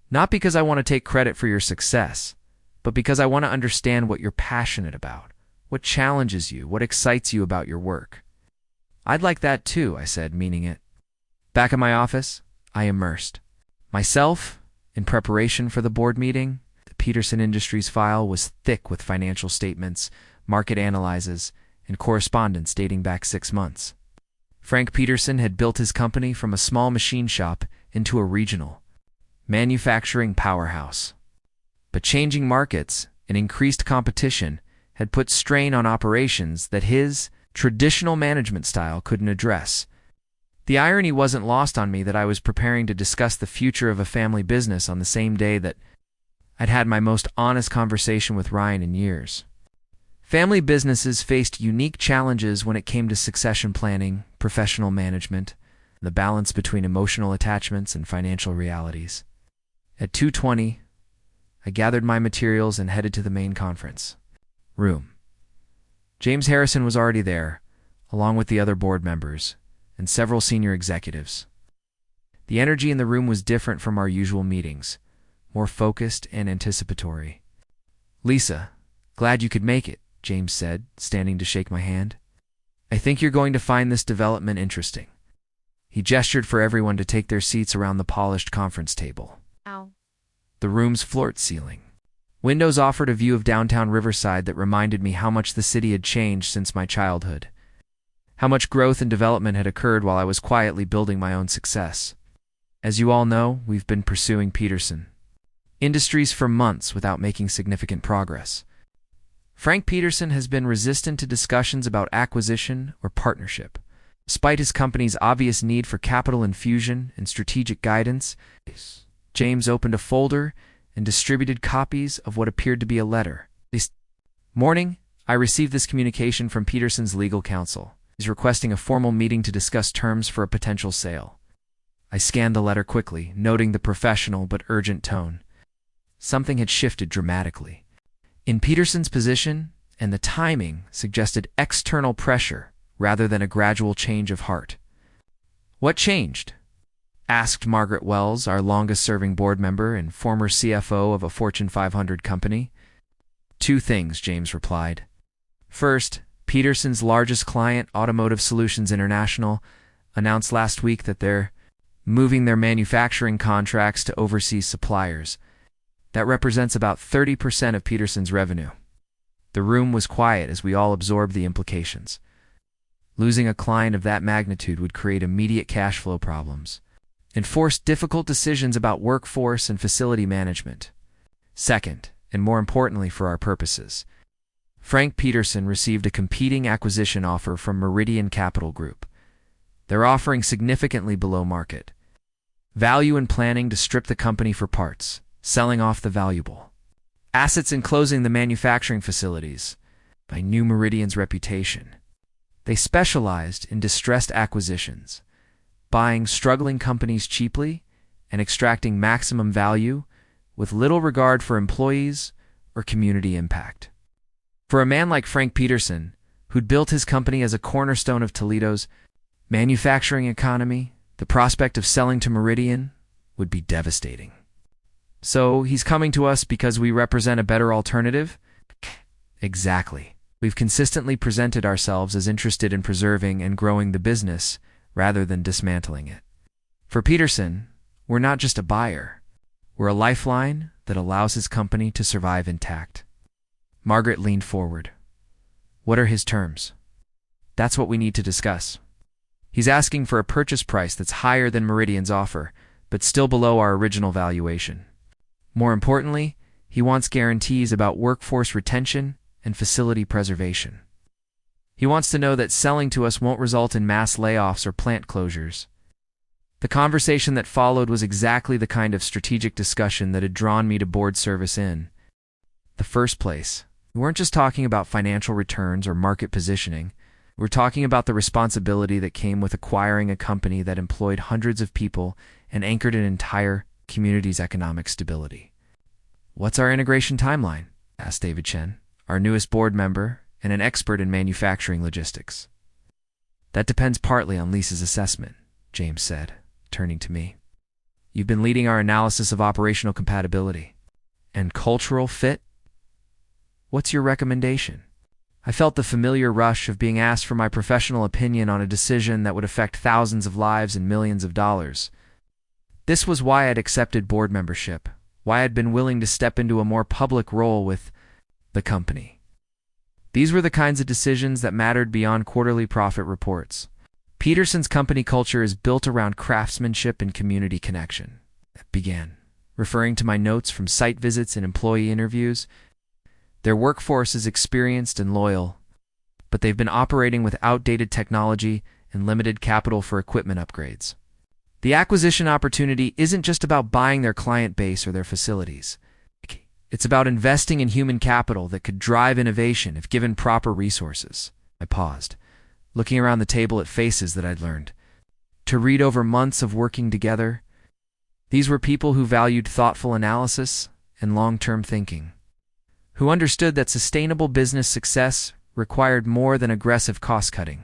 Not because I want to take credit for your success, but because I want to understand what you're passionate about, what challenges you, what excites you about your work. I'd like that too, I said, meaning it. Back in my office, I immersed myself in preparation for the board meeting. The Peterson Industries file was thick with financial statements, market analyses, and correspondence dating back 6 months. Frank Peterson had built his company from a small machine shop into a regional manufacturing powerhouse. But changing markets and increased competition had put strain on operations that his traditional management style couldn't address. The irony wasn't lost on me that I was preparing to discuss the future of a family business on the same day that I'd had my most honest conversation with Ryan in years. Family businesses faced unique challenges when it came to succession planning, professional management, the balance between emotional attachments and financial realities. At 2:20, I gathered my materials and headed to the main conference room. James Harrison was already there, along with the other board members and several senior executives. The energy in the room was different from our usual meetings, more focused and anticipatory. "Lisa, glad you could make it," James said, standing to shake my hand. "I think you're going to find this development interesting." He gestured for everyone to take their seats around the polished conference table. Ow. The room's floor-ceiling windows offered a view of downtown Riverside that reminded me how much the city had changed since my childhood, how much growth and development had occurred while I was quietly building my own success. As you all know, we've been pursuing Peterson Industries for months without making significant progress. Frank Peterson has been resistant to discussions about acquisition or partnership. Despite his company's obvious need for capital infusion and strategic guidance, James opened a folder and distributed copies of what appeared to be a letter. This morning, I received this communication from Peterson's legal counsel. He's requesting a formal meeting to discuss terms for a potential sale. I scanned the letter quickly, noting the professional but urgent tone. Something had shifted dramatically in Peterson's position, and the timing suggested external pressure rather than a gradual change of heart. "What changed?" asked Margaret Wells, our longest-serving board member and former CFO of a Fortune 500 company. "Two things," James replied. "First, Peterson's largest client, Automotive Solutions International, announced last week that they're moving their manufacturing contracts to overseas suppliers. That represents about 30% of Peterson's revenue." The room was quiet as we all absorbed the implications. Losing a client of that magnitude would create immediate cash flow problems and force difficult decisions about workforce and facility management. Second, and more importantly for our purposes, Frank Peterson received a competing acquisition offer from Meridian Capital Group. They're offering significantly below market value and planning to strip the company for parts, selling off the valuable assets and closing the manufacturing facilities. By New Meridian's reputation, they specialized in distressed acquisitions, buying struggling companies cheaply and extracting maximum value with little regard for employees or community impact. For a man like Frank Peterson, who'd built his company as a cornerstone of Toledo's manufacturing economy, the prospect of selling to Meridian would be devastating. "So he's coming to us because we represent a better alternative?" Exactly. We've consistently presented ourselves as interested in preserving and growing the business rather than dismantling it. For Peterson, we're not just a buyer. We're a lifeline that allows his company to survive intact. Margaret leaned forward. "What are his terms?" "That's what we need to discuss. He's asking for a purchase price that's higher than Meridian's offer, but still below our original valuation. More importantly, he wants guarantees about workforce retention and facility preservation. He wants to know that selling to us won't result in mass layoffs or plant closures." The conversation that followed was exactly the kind of strategic discussion that had drawn me to board service in the first place. We weren't just talking about financial returns or market positioning. We're talking about the responsibility that came with acquiring a company that employed hundreds of people and anchored an entire community's economic stability. "What's our integration timeline?" asked David Chen, our newest board member and an expert in manufacturing logistics. "That depends partly on Lisa's assessment," James said, turning to me. "You've been leading our analysis of operational compatibility and cultural fit. What's your recommendation?" I felt the familiar rush of being asked for my professional opinion on a decision that would affect thousands of lives and millions of dollars. This was why I'd accepted board membership, why I'd been willing to step into a more public role with the company. These were the kinds of decisions that mattered beyond quarterly profit reports. Peterson's company culture is built around craftsmanship and community connection. I began, referring to my notes from site visits and employee interviews. Their workforce is experienced and loyal, but they've been operating with outdated technology and limited capital for equipment upgrades. The acquisition opportunity isn't just about buying their client base or their facilities. It's about investing in human capital that could drive innovation if given proper resources. I paused, looking around the table at faces that I'd learned to read over months of working together. These were people who valued thoughtful analysis and long-term thinking, who understood that sustainable business success required more than aggressive cost-cutting.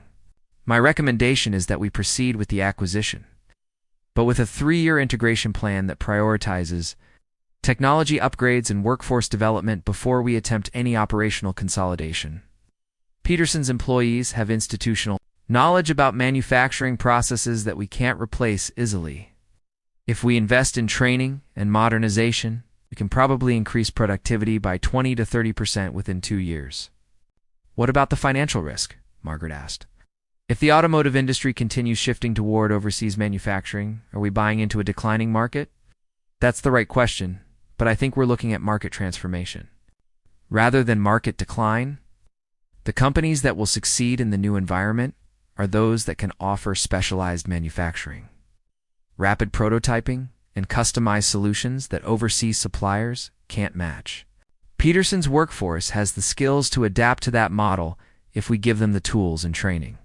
My recommendation is that we proceed with the acquisition, but with a 3-year integration plan that prioritizes technology upgrades and workforce development before we attempt any operational consolidation. Peterson's employees have institutional knowledge about manufacturing processes that we can't replace easily. If we invest in training and modernization, we can probably increase productivity by 20 to 30% within 2 years. What about the financial risk? Margaret asked. If the automotive industry continues shifting toward overseas manufacturing, are we buying into a declining market? That's the right question, but I think we're looking at market transformation. Rather than market decline, the companies that will succeed in the new environment are those that can offer specialized manufacturing, rapid prototyping, and customized solutions that overseas suppliers can't match. Peterson's workforce has the skills to adapt to that model if we give them the tools and training.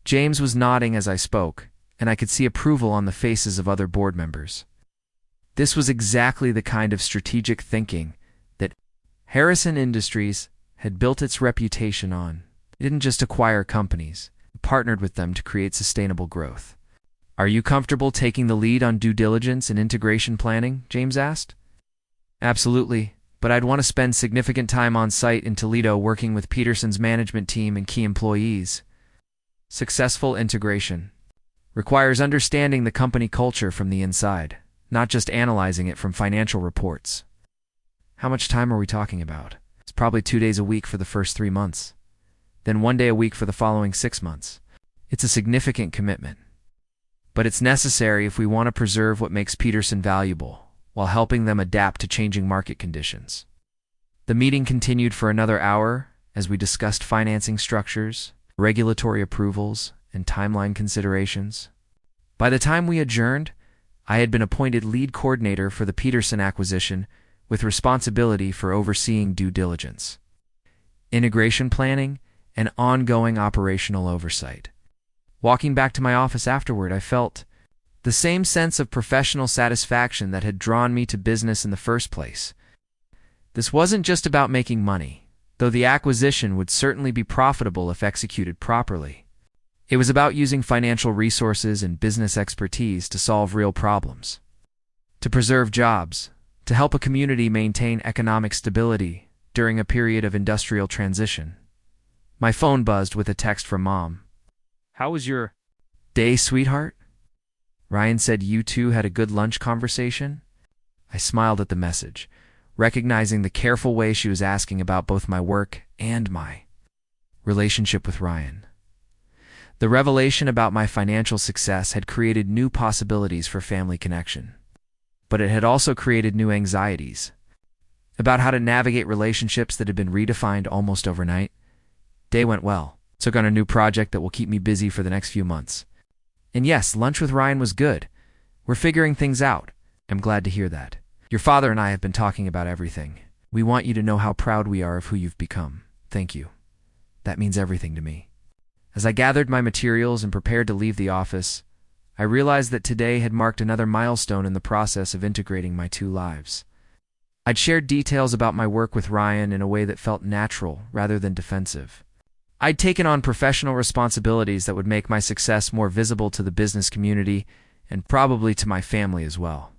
James was nodding as I spoke, and I could see approval on the faces of other board members. This was exactly the kind of strategic thinking that Harrison Industries had built its reputation on. It didn't just acquire companies, it partnered with them to create sustainable growth. Are you comfortable taking the lead on due diligence and integration planning? James asked. Absolutely, but I'd want to spend significant time on site in Toledo working with Peterson's management team and key employees. Successful integration requires understanding the company culture from the inside, not just analyzing it from financial reports. How much time are we talking about? It's probably 2 days a week for the first 3 months, then 1 day a week for the following 6 months. It's a significant commitment, but it's necessary if we want to preserve what makes Peterson valuable while helping them adapt to changing market conditions. The meeting continued for another hour as we discussed financing structures, regulatory approvals, and timeline considerations. By the time we adjourned, I had been appointed lead coordinator for the Peterson acquisition with responsibility for overseeing due diligence, integration planning, and ongoing operational oversight. Walking back to my office afterward, I felt the same sense of professional satisfaction that had drawn me to business in the first place. This wasn't just about making money, though the acquisition would certainly be profitable if executed properly. It was about using financial resources and business expertise to solve real problems, to preserve jobs, to help a community maintain economic stability during a period of industrial transition. My phone buzzed with a text from Mom. How was your day, sweetheart? Ryan said you two had a good lunch conversation. I smiled at the message, recognizing the careful way she was asking about both my work and my relationship with Ryan. The revelation about my financial success had created new possibilities for family connection, but it had also created new anxieties about how to navigate relationships that had been redefined almost overnight. Day went well. Took on a new project that will keep me busy for the next few months. And yes, lunch with Ryan was good. We're figuring things out. I'm glad to hear that. Your father and I have been talking about everything. We want you to know how proud we are of who you've become. Thank you. That means everything to me. As I gathered my materials and prepared to leave the office, I realized that today had marked another milestone in the process of integrating my two lives. I'd shared details about my work with Ryan in a way that felt natural rather than defensive. I'd taken on professional responsibilities that would make my success more visible to the business community and probably to my family as well.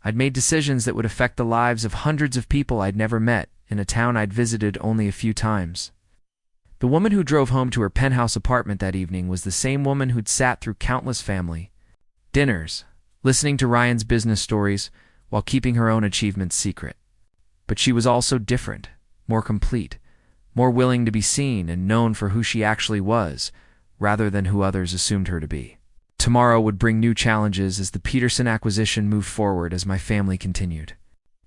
I'd made decisions that would affect the lives of hundreds of people I'd never met in a town I'd visited only a few times. The woman who drove home to her penthouse apartment that evening was the same woman who'd sat through countless family dinners, listening to Ryan's business stories while keeping her own achievements secret. But she was also different, more complete, more willing to be seen and known for who she actually was, rather than who others assumed her to be. Tomorrow would bring new challenges as the Peterson acquisition moved forward as my family continued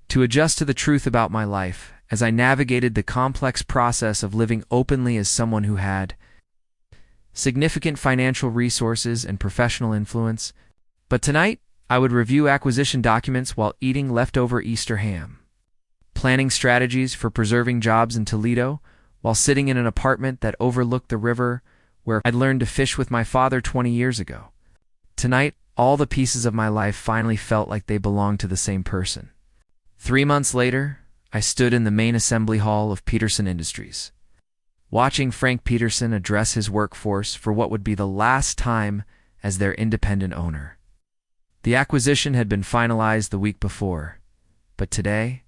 to adjust to the truth about my life as I navigated the complex process of living openly as someone who had significant financial resources and professional influence. But tonight, I would review acquisition documents while eating leftover Easter ham, planning strategies for preserving jobs in Toledo while sitting in an apartment that overlooked the river where I'd learned to fish with my father 20 years ago. Tonight, all the pieces of my life finally felt like they belonged to the same person. 3 months later, I stood in the main assembly hall of Peterson Industries, watching Frank Peterson address his workforce for what would be the last time as their independent owner. The acquisition had been finalized the week before, but today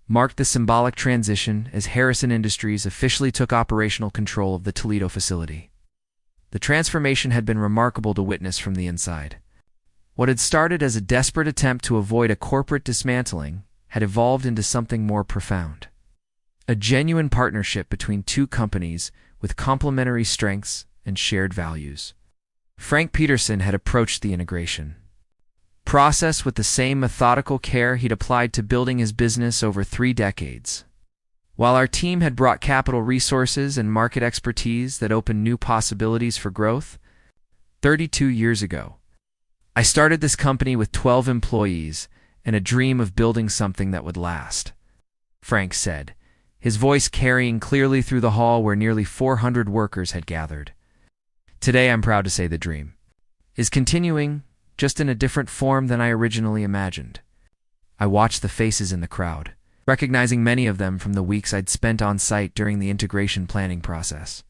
marked the symbolic transition as Harrison Industries officially took operational control of the Toledo facility. The transformation had been remarkable to witness from the inside. What had started as a desperate attempt to avoid a corporate dismantling had evolved into something more profound. A genuine partnership between two companies with complementary strengths and shared values. Frank Peterson had approached the integration process with the same methodical care he'd applied to building his business over 3 decades. While our team had brought capital resources and market expertise that opened new possibilities for growth, 32 years ago, I started this company with 12 employees and a dream of building something that would last, Frank said, his voice carrying clearly through the hall where nearly 400 workers had gathered. Today, I'm proud to say the dream is continuing, just in a different form than I originally imagined. I watched the faces in the crowd, recognizing many of them from the weeks I'd spent on site during the integration planning process.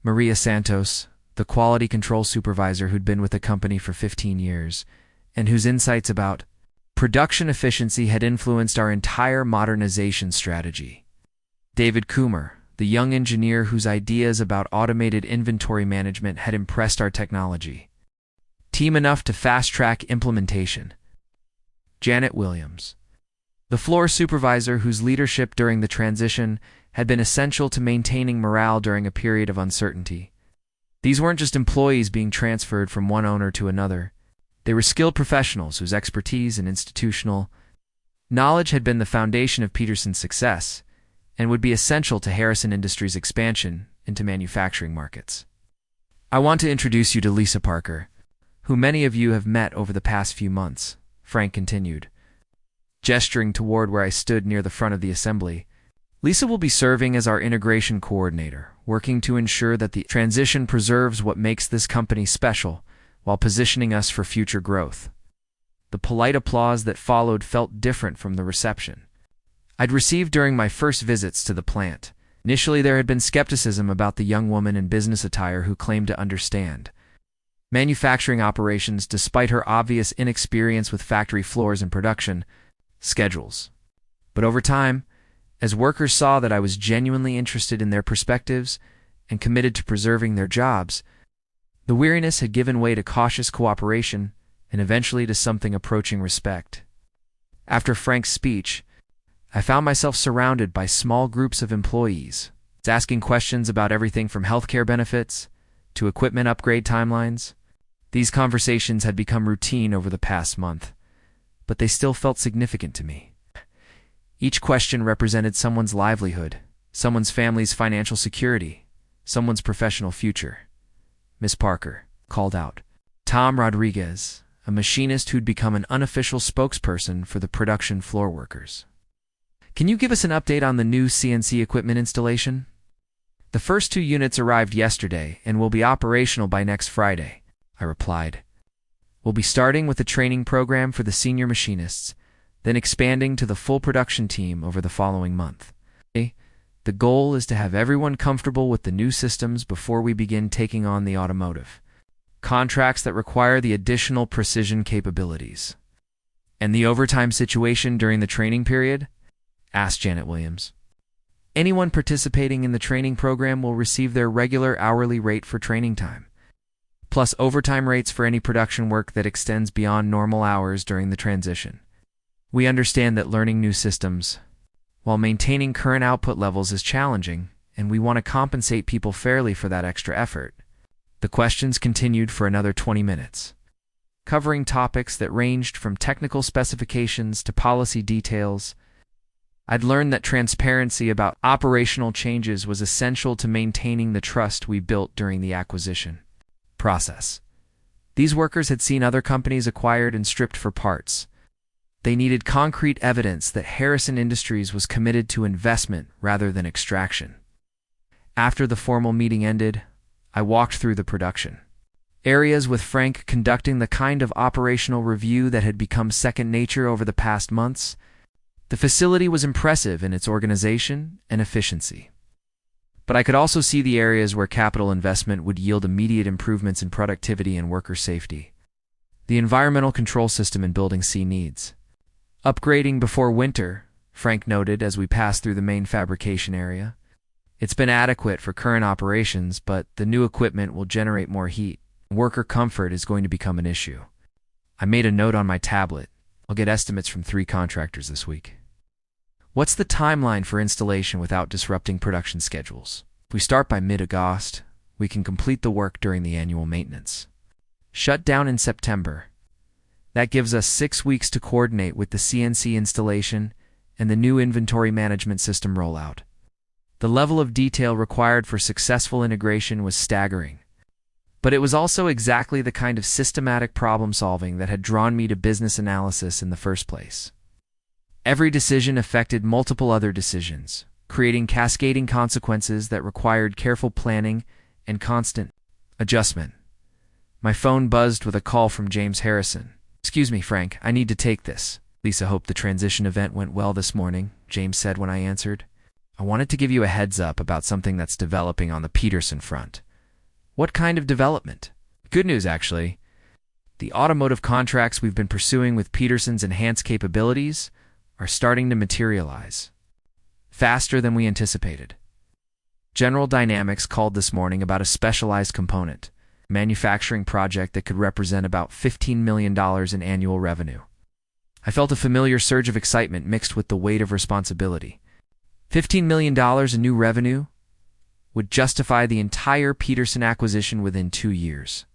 Maria Santos, the quality control supervisor who'd been with the company for 15 years, and whose insights about production efficiency had influenced our entire modernization strategy. David Coomer, the young engineer whose ideas about automated inventory management had impressed our technology team enough to fast-track implementation. Janet Williams, the floor supervisor whose leadership during the transition had been essential to maintaining morale during a period of uncertainty. These weren't just employees being transferred from one owner to another. They were skilled professionals whose expertise and institutional knowledge had been the foundation of Peterson's success and would be essential to Harrison Industries' expansion into manufacturing markets. I want to introduce you to Lisa Parker, who many of you have met over the past few months, Frank continued, gesturing toward where I stood near the front of the assembly. Lisa will be serving as our integration coordinator, working to ensure that the transition preserves what makes this company special while positioning us for future growth. The polite applause that followed felt different from the reception I'd received during my first visits to the plant. Initially, there had been skepticism about the young woman in business attire who claimed to understand manufacturing operations despite her obvious inexperience with factory floors and production schedules. But over time, as workers saw that I was genuinely interested in their perspectives and committed to preserving their jobs, the weariness had given way to cautious cooperation and eventually to something approaching respect. After Frank's speech, I found myself surrounded by small groups of employees, asking questions about everything from healthcare benefits to equipment upgrade timelines. These conversations had become routine over the past month, but they still felt significant to me. Each question represented someone's livelihood, someone's family's financial security, someone's professional future. Miss Parker called out. Tom Rodriguez, a machinist who'd become an unofficial spokesperson for the production floor workers. Can you give us an update on the new CNC equipment installation? The first 2 units arrived yesterday and will be operational by next Friday, I replied. We'll be starting with a training program for the senior machinists, then expanding to the full production team over the following month. The goal is to have everyone comfortable with the new systems before we begin taking on the automotive contracts that require the additional precision capabilities. And the overtime situation during the training period? Asked Janet Williams. Anyone participating in the training program will receive their regular hourly rate for training time, plus overtime rates for any production work that extends beyond normal hours during the transition. We understand that learning new systems, while maintaining current output levels, is challenging, and we want to compensate people fairly for that extra effort. The questions continued for another 20 minutes, covering topics that ranged from technical specifications to policy details. I'd learned that transparency about operational changes was essential to maintaining the trust we built during the acquisition process. These workers had seen other companies acquired and stripped for parts. They needed concrete evidence that Harrison Industries was committed to investment rather than extraction. After the formal meeting ended, I walked through the production areas with Frank conducting the kind of operational review that had become second nature over the past months. The facility was impressive in its organization and efficiency. But I could also see the areas where capital investment would yield immediate improvements in productivity and worker safety. The environmental control system in Building C needs upgrading before winter, Frank noted as we passed through the main fabrication area. It's been adequate for current operations, but the new equipment will generate more heat. Worker comfort is going to become an issue. I made a note on my tablet. I'll get estimates from 3 contractors this week. What's the timeline for installation without disrupting production schedules? If we start by mid-August, we can complete the work during the annual maintenance. Shut down in September. That gives us 6 weeks to coordinate with the CNC installation and the new inventory management system rollout. The level of detail required for successful integration was staggering. But it was also exactly the kind of systematic problem-solving that had drawn me to business analysis in the first place. Every decision affected multiple other decisions, creating cascading consequences that required careful planning and constant adjustment. My phone buzzed with a call from James Harrison. "Excuse me, Frank, I need to take this." "Lisa, hope the transition event went well this morning," James said when I answered. "I wanted to give you a heads up about something that's developing on the Peterson front." "What kind of development?" "Good news, actually. The automotive contracts we've been pursuing with Peterson's enhanced capabilities are starting to materialize faster than we anticipated. General Dynamics called this morning about a specialized component, a manufacturing project that could represent about $15 million in annual revenue. I felt a familiar surge of excitement mixed with the weight of responsibility. $15 million in new revenue would justify the entire Peterson acquisition within 2 years.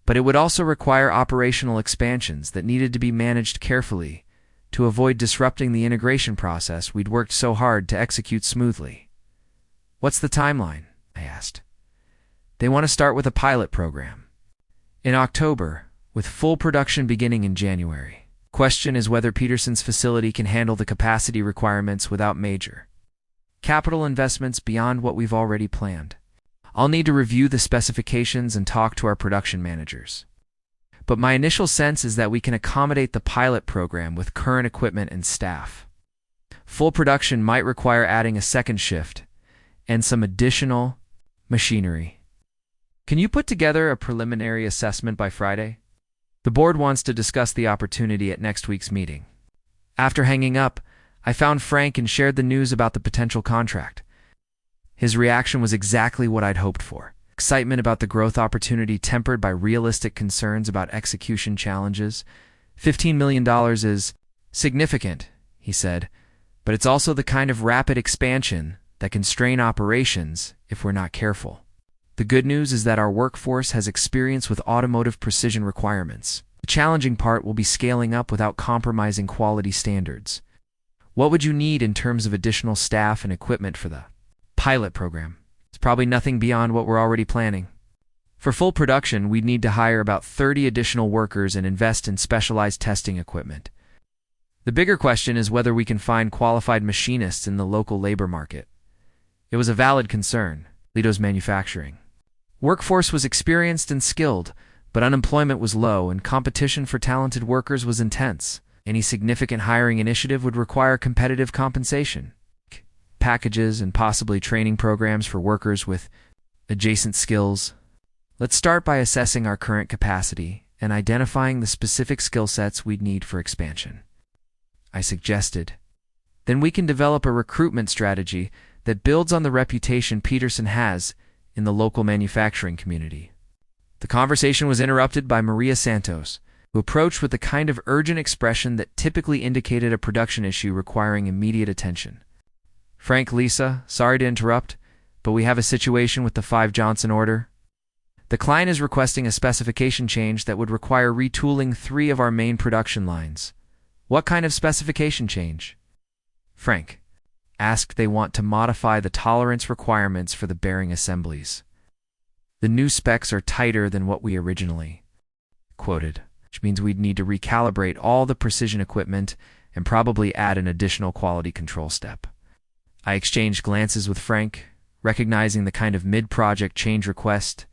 But it would also require operational expansions that needed to be managed carefully to avoid disrupting the integration process we'd worked so hard to execute smoothly. "What's the timeline?" I asked. "They want to start with a pilot program in October, with full production beginning in January. Question is whether Peterson's facility can handle the capacity requirements without major capital investments beyond what we've already planned. I'll need to review the specifications and talk to our production managers. But my initial sense is that we can accommodate the pilot program with current equipment and staff. Full production might require adding a second shift and some additional machinery. Can you put together a preliminary assessment by Friday? The board wants to discuss the opportunity at next week's meeting." After hanging up, I found Frank and shared the news about the potential contract. His reaction was exactly what I'd hoped for. Excitement about the growth opportunity tempered by realistic concerns about execution challenges. $15 million is significant, he said, but it's also the kind of rapid expansion that can strain operations if we're not careful. The good news is that our workforce has experience with automotive precision requirements. The challenging part will be scaling up without compromising quality standards. What would you need in terms of additional staff and equipment for the pilot program? It's probably nothing beyond what we're already planning. For full production, we'd need to hire about 30 additional workers and invest in specialized testing equipment. The bigger question is whether we can find qualified machinists in the local labor market. It was a valid concern, Lito's manufacturing. Workforce was experienced and skilled, but unemployment was low and competition for talented workers was intense. Any significant hiring initiative would require competitive compensation, packages, and possibly training programs for workers with adjacent skills. Let's start by assessing our current capacity and identifying the specific skill sets we'd need for expansion, I suggested. Then we can develop a recruitment strategy that builds on the reputation Peterson has in the local manufacturing community. The conversation was interrupted by Maria Santos, who approached with the kind of urgent expression that typically indicated a production issue requiring immediate attention. "Frank, Lisa, sorry to interrupt, but we have a situation with the 5 Johnson order. The client is requesting a specification change that would require retooling 3 of our main production lines." "What kind of specification change?" Frank asked. "They want to modify the tolerance requirements for the bearing assemblies. The new specs are tighter than what we originally quoted, which means we'd need to recalibrate all the precision equipment and probably add an additional quality control step." I exchanged glances with Frank, recognizing the kind of mid-project change request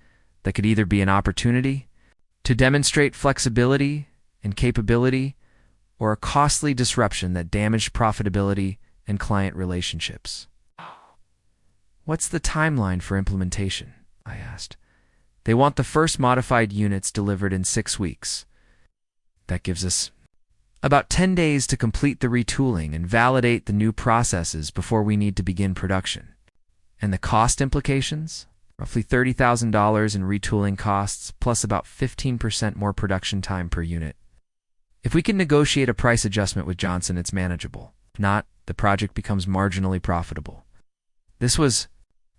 that could either be an opportunity to demonstrate flexibility and capability, or a costly disruption that damaged profitability and client relationships. "What's the timeline for implementation?" I asked. "They want the first modified units delivered in 6 weeks. That gives us about 10 days to complete the retooling and validate the new processes before we need to begin production." "And the cost implications?" "Roughly $30,000 in retooling costs, plus about 15% more production time per unit. If we can negotiate a price adjustment with Johnson, it's manageable. If not, the project becomes marginally profitable." This was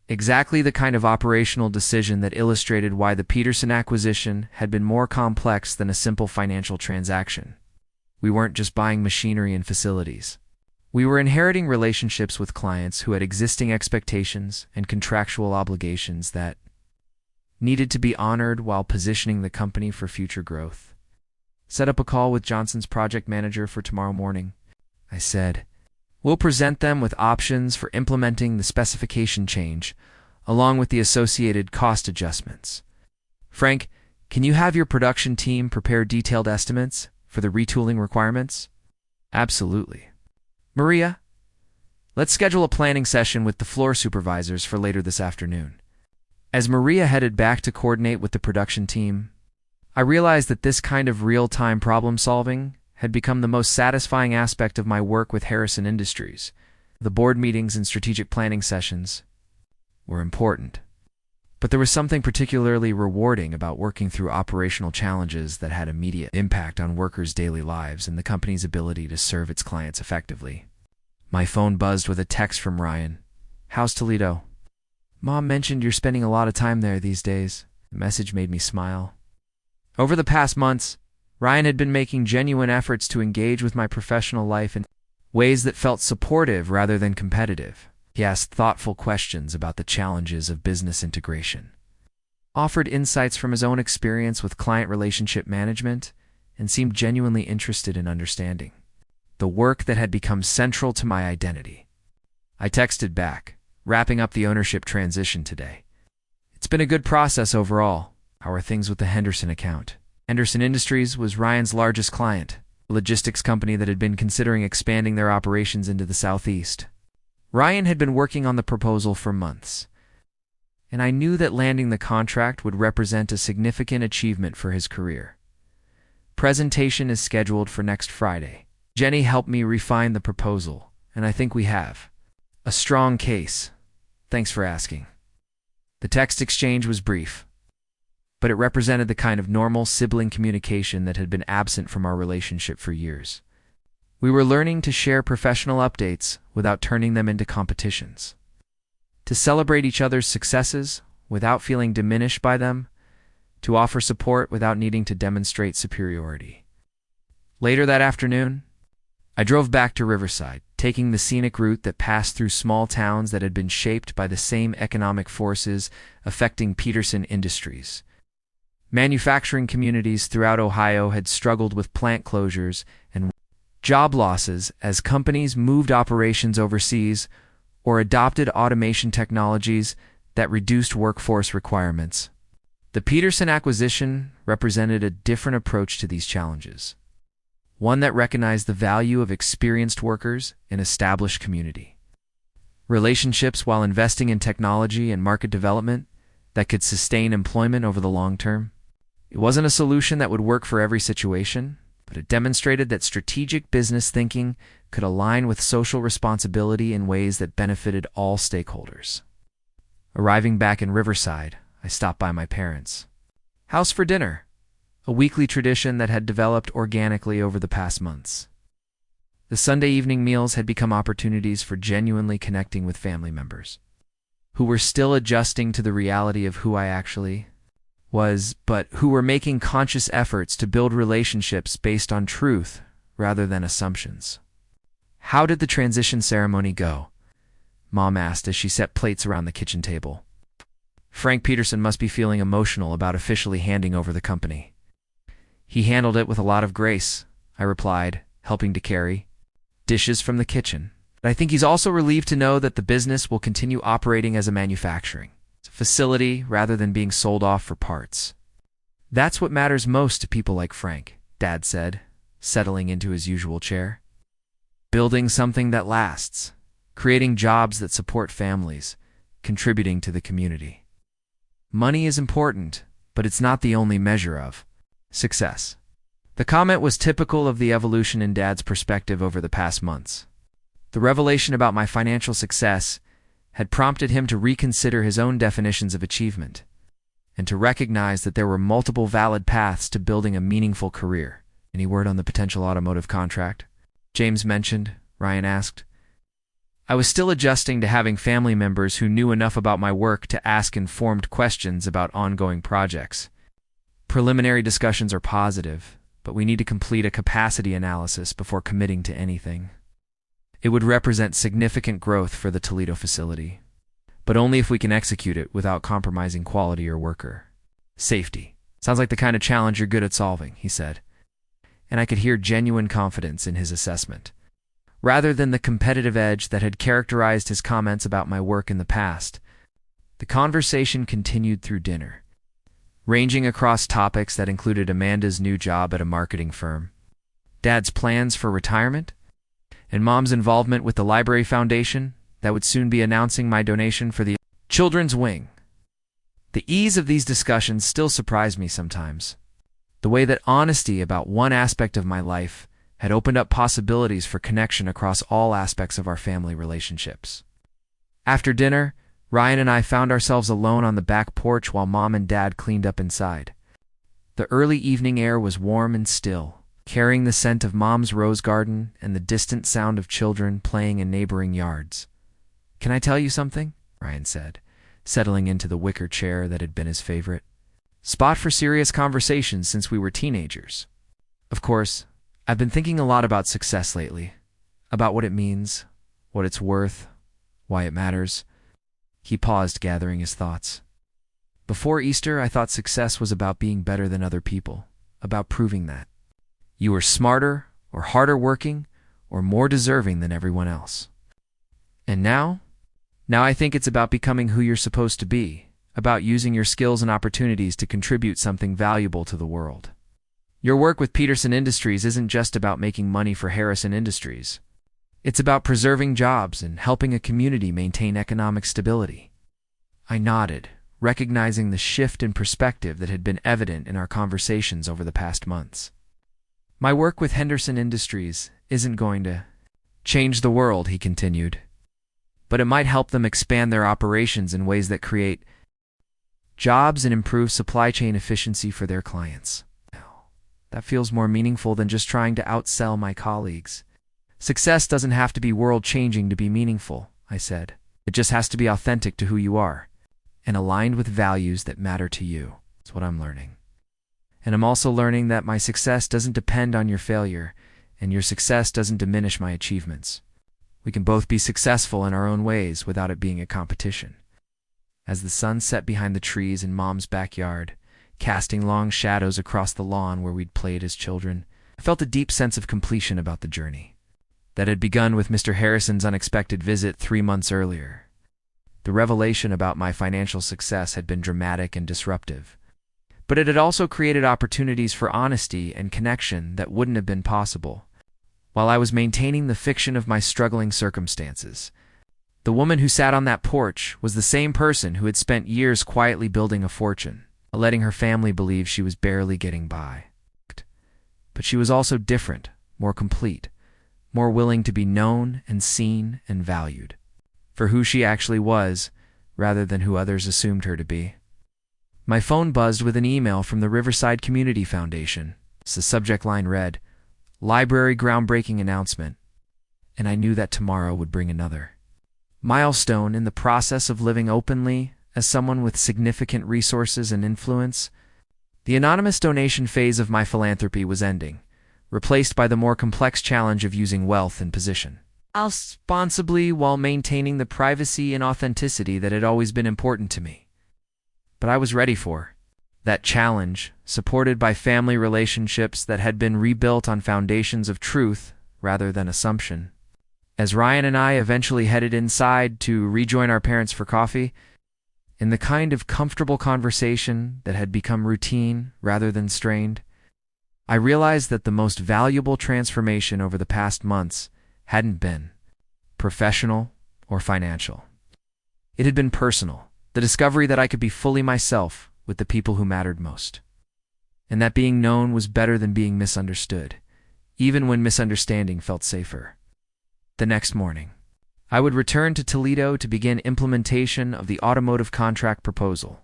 exactly the kind of operational decision that illustrated why the Peterson acquisition had been more complex than a simple financial transaction. We weren't just buying machinery and facilities. We were inheriting relationships with clients who had existing expectations and contractual obligations that needed to be honored while positioning the company for future growth. "Set up a call with Johnson's project manager for tomorrow morning," I said. "We'll present them with options for implementing the specification change, along with the associated cost adjustments. Frank, can you have your production team prepare detailed estimates for the retooling requirements?" "Absolutely." "Maria, let's schedule a planning session with the floor supervisors for later this afternoon." As Maria headed back to coordinate with the production team, I realized that this kind of real-time problem-solving had become the most satisfying aspect of my work with Harrison Industries. The board meetings and strategic planning sessions were important, but there was something particularly rewarding about working through operational challenges that had immediate impact on workers' daily lives and the company's ability to serve its clients effectively. My phone buzzed with a text from Ryan. "How's Toledo? Mom mentioned you're spending a lot of time there these days." The message made me smile. Over the past months, Ryan had been making genuine efforts to engage with my professional life in ways that felt supportive rather than competitive. He asked thoughtful questions about the challenges of business integration, offered insights from his own experience with client relationship management, and seemed genuinely interested in understanding the work that had become central to my identity. I texted back, wrapping up the ownership transition today. "It's been a good process overall. How are things with the Henderson account?" Henderson Industries was Ryan's largest client, a logistics company that had been considering expanding their operations into the Southeast. Ryan had been working on the proposal for months, and I knew that landing the contract would represent a significant achievement for his career. Presentation is scheduled for next Friday. Jenny helped me refine the proposal, and I think we have a strong case. Thanks for asking. The text exchange was brief, but it represented the kind of normal sibling communication that had been absent from our relationship for years. We were learning to share professional updates without turning them into competitions, to celebrate each other's successes without feeling diminished by them, to offer support without needing to demonstrate superiority. Later that afternoon, I drove back to Riverside, taking the scenic route that passed through small towns that had been shaped by the same economic forces affecting Peterson Industries. Manufacturing communities throughout Ohio had struggled with plant closures and job losses as companies moved operations overseas or adopted automation technologies that reduced workforce requirements. The Peterson acquisition represented a different approach to these challenges, one that recognized the value of experienced workers in established community relationships while investing in technology and market development that could sustain employment over the long term. It wasn't a solution that would work for every situation, but it demonstrated that strategic business thinking could align with social responsibility in ways that benefited all stakeholders. Arriving back in Riverside, I stopped by my parents' house for dinner, a weekly tradition that had developed organically over the past months. The Sunday evening meals had become opportunities for genuinely connecting with family members, who were still adjusting to the reality of who I actually was, but who were making conscious efforts to build relationships based on truth rather than assumptions. "How did the transition ceremony go?" Mom asked as she set plates around the kitchen table. "Frank Peterson must be feeling emotional about officially handing over the company." "He handled it with a lot of grace," I replied, helping to carry dishes from the kitchen. "But I think he's also relieved to know that the business will continue operating as a manufacturing facility rather than being sold off for parts. That's what matters most to people like Frank, Dad said, settling into his usual chair. Building something that lasts, creating jobs that support families, contributing to the community. Money is important, but it's not the only measure of success. The comment was typical of the evolution in Dad's perspective over the past months. The revelation about my financial success had prompted him to reconsider his own definitions of achievement and to recognize that there were multiple valid paths to building a meaningful career. Any word on the potential automotive contract? James mentioned, Ryan asked. I was still adjusting to having family members who knew enough about my work to ask informed questions about ongoing projects. Preliminary discussions are positive, but we need to complete a capacity analysis before committing to anything. It would represent significant growth for the Toledo facility, but only if we can execute it without compromising quality or worker safety. Sounds like the kind of challenge you're good at solving, he said, and I could hear genuine confidence in his assessment. Rather than the competitive edge that had characterized his comments about my work in the past, the conversation continued through dinner, ranging across topics that included Amanda's new job at a marketing firm, Dad's plans for retirement, and Mom's involvement with the Library Foundation that would soon be announcing my donation for the children's wing. The ease of these discussions still surprised me sometimes. The way that honesty about one aspect of my life had opened up possibilities for connection across all aspects of our family relationships. After dinner, Ryan and I found ourselves alone on the back porch while Mom and Dad cleaned up inside. The early evening air was warm and still, carrying the scent of Mom's rose garden and the distant sound of children playing in neighboring yards. Can I tell you something? Ryan said, settling into the wicker chair that had been his favorite spot for serious conversations since we were teenagers. Of course, I've been thinking a lot about success lately, about what it means, what it's worth, why it matters. He paused, gathering his thoughts. Before Easter, I thought success was about being better than other people, about proving that you were smarter or harder working or more deserving than everyone else. And now I think it's about becoming who you're supposed to be, about using your skills and opportunities to contribute something valuable to the world. Your work with Peterson Industries isn't just about making money for Harrison Industries. It's about preserving jobs and helping a community maintain economic stability. I nodded, recognizing the shift in perspective that had been evident in our conversations over the past months. My work with Henderson Industries isn't going to change the world, he continued, but it might help them expand their operations in ways that create jobs and improve supply chain efficiency for their clients. That feels more meaningful than just trying to outsell my colleagues. Success doesn't have to be world-changing to be meaningful, I said. It just has to be authentic to who you are and aligned with values that matter to you. That's what I'm learning. And I'm also learning that my success doesn't depend on your failure, and your success doesn't diminish my achievements. We can both be successful in our own ways without it being a competition. As the sun set behind the trees in Mom's backyard, casting long shadows across the lawn where we'd played as children, I felt a deep sense of completion about the journey that had begun with Mr. Harrison's unexpected visit 3 months earlier. The revelation about my financial success had been dramatic and disruptive, but it had also created opportunities for honesty and connection that wouldn't have been possible while I was maintaining the fiction of my struggling circumstances. The woman who sat on that porch was the same person who had spent years quietly building a fortune, letting her family believe she was barely getting by. But she was also different, more complete, more willing to be known and seen and valued for who she actually was, rather than who others assumed her to be. My phone buzzed with an email from the Riverside Community Foundation. The subject line read, "Library groundbreaking announcement," and I knew that tomorrow would bring another milestone in the process of living openly as someone with significant resources and influence. The anonymous donation phase of my philanthropy was ending, replaced by the more complex challenge of using wealth and position responsibly while maintaining the privacy and authenticity that had always been important to me. But I was ready for that challenge, supported by family relationships that had been rebuilt on foundations of truth rather than assumption. As Ryan and I eventually headed inside to rejoin our parents for coffee, in the kind of comfortable conversation that had become routine rather than strained. I realized that the most valuable transformation over the past months hadn't been professional or financial. It had been personal, the discovery that I could be fully myself with the people who mattered most, and that being known was better than being misunderstood, even when misunderstanding felt safer. The next morning, I would return to Toledo to begin implementation of the automotive contract proposal.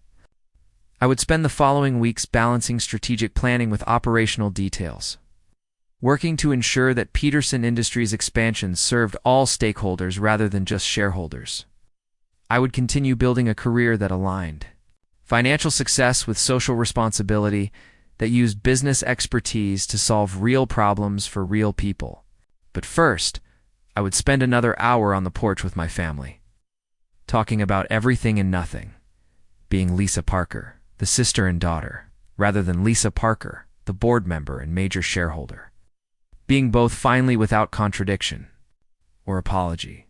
I would spend the following weeks balancing strategic planning with operational details, working to ensure that Peterson Industries' expansion served all stakeholders rather than just shareholders. I would continue building a career that aligned financial success with social responsibility, that used business expertise to solve real problems for real people. But first, I would spend another hour on the porch with my family, talking about everything and nothing, being Lisa Parker, the sister and daughter, rather than Lisa Parker, the board member and major shareholder. Being both finally without contradiction or apology.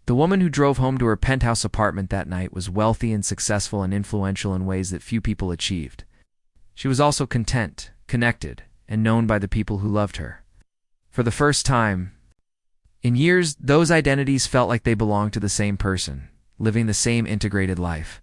The woman who drove home to her penthouse apartment that night was wealthy and successful and influential in ways that few people achieved. She was also content, connected, and known by the people who loved her. For the first time in years, those identities felt like they belonged to the same person, living the same integrated life.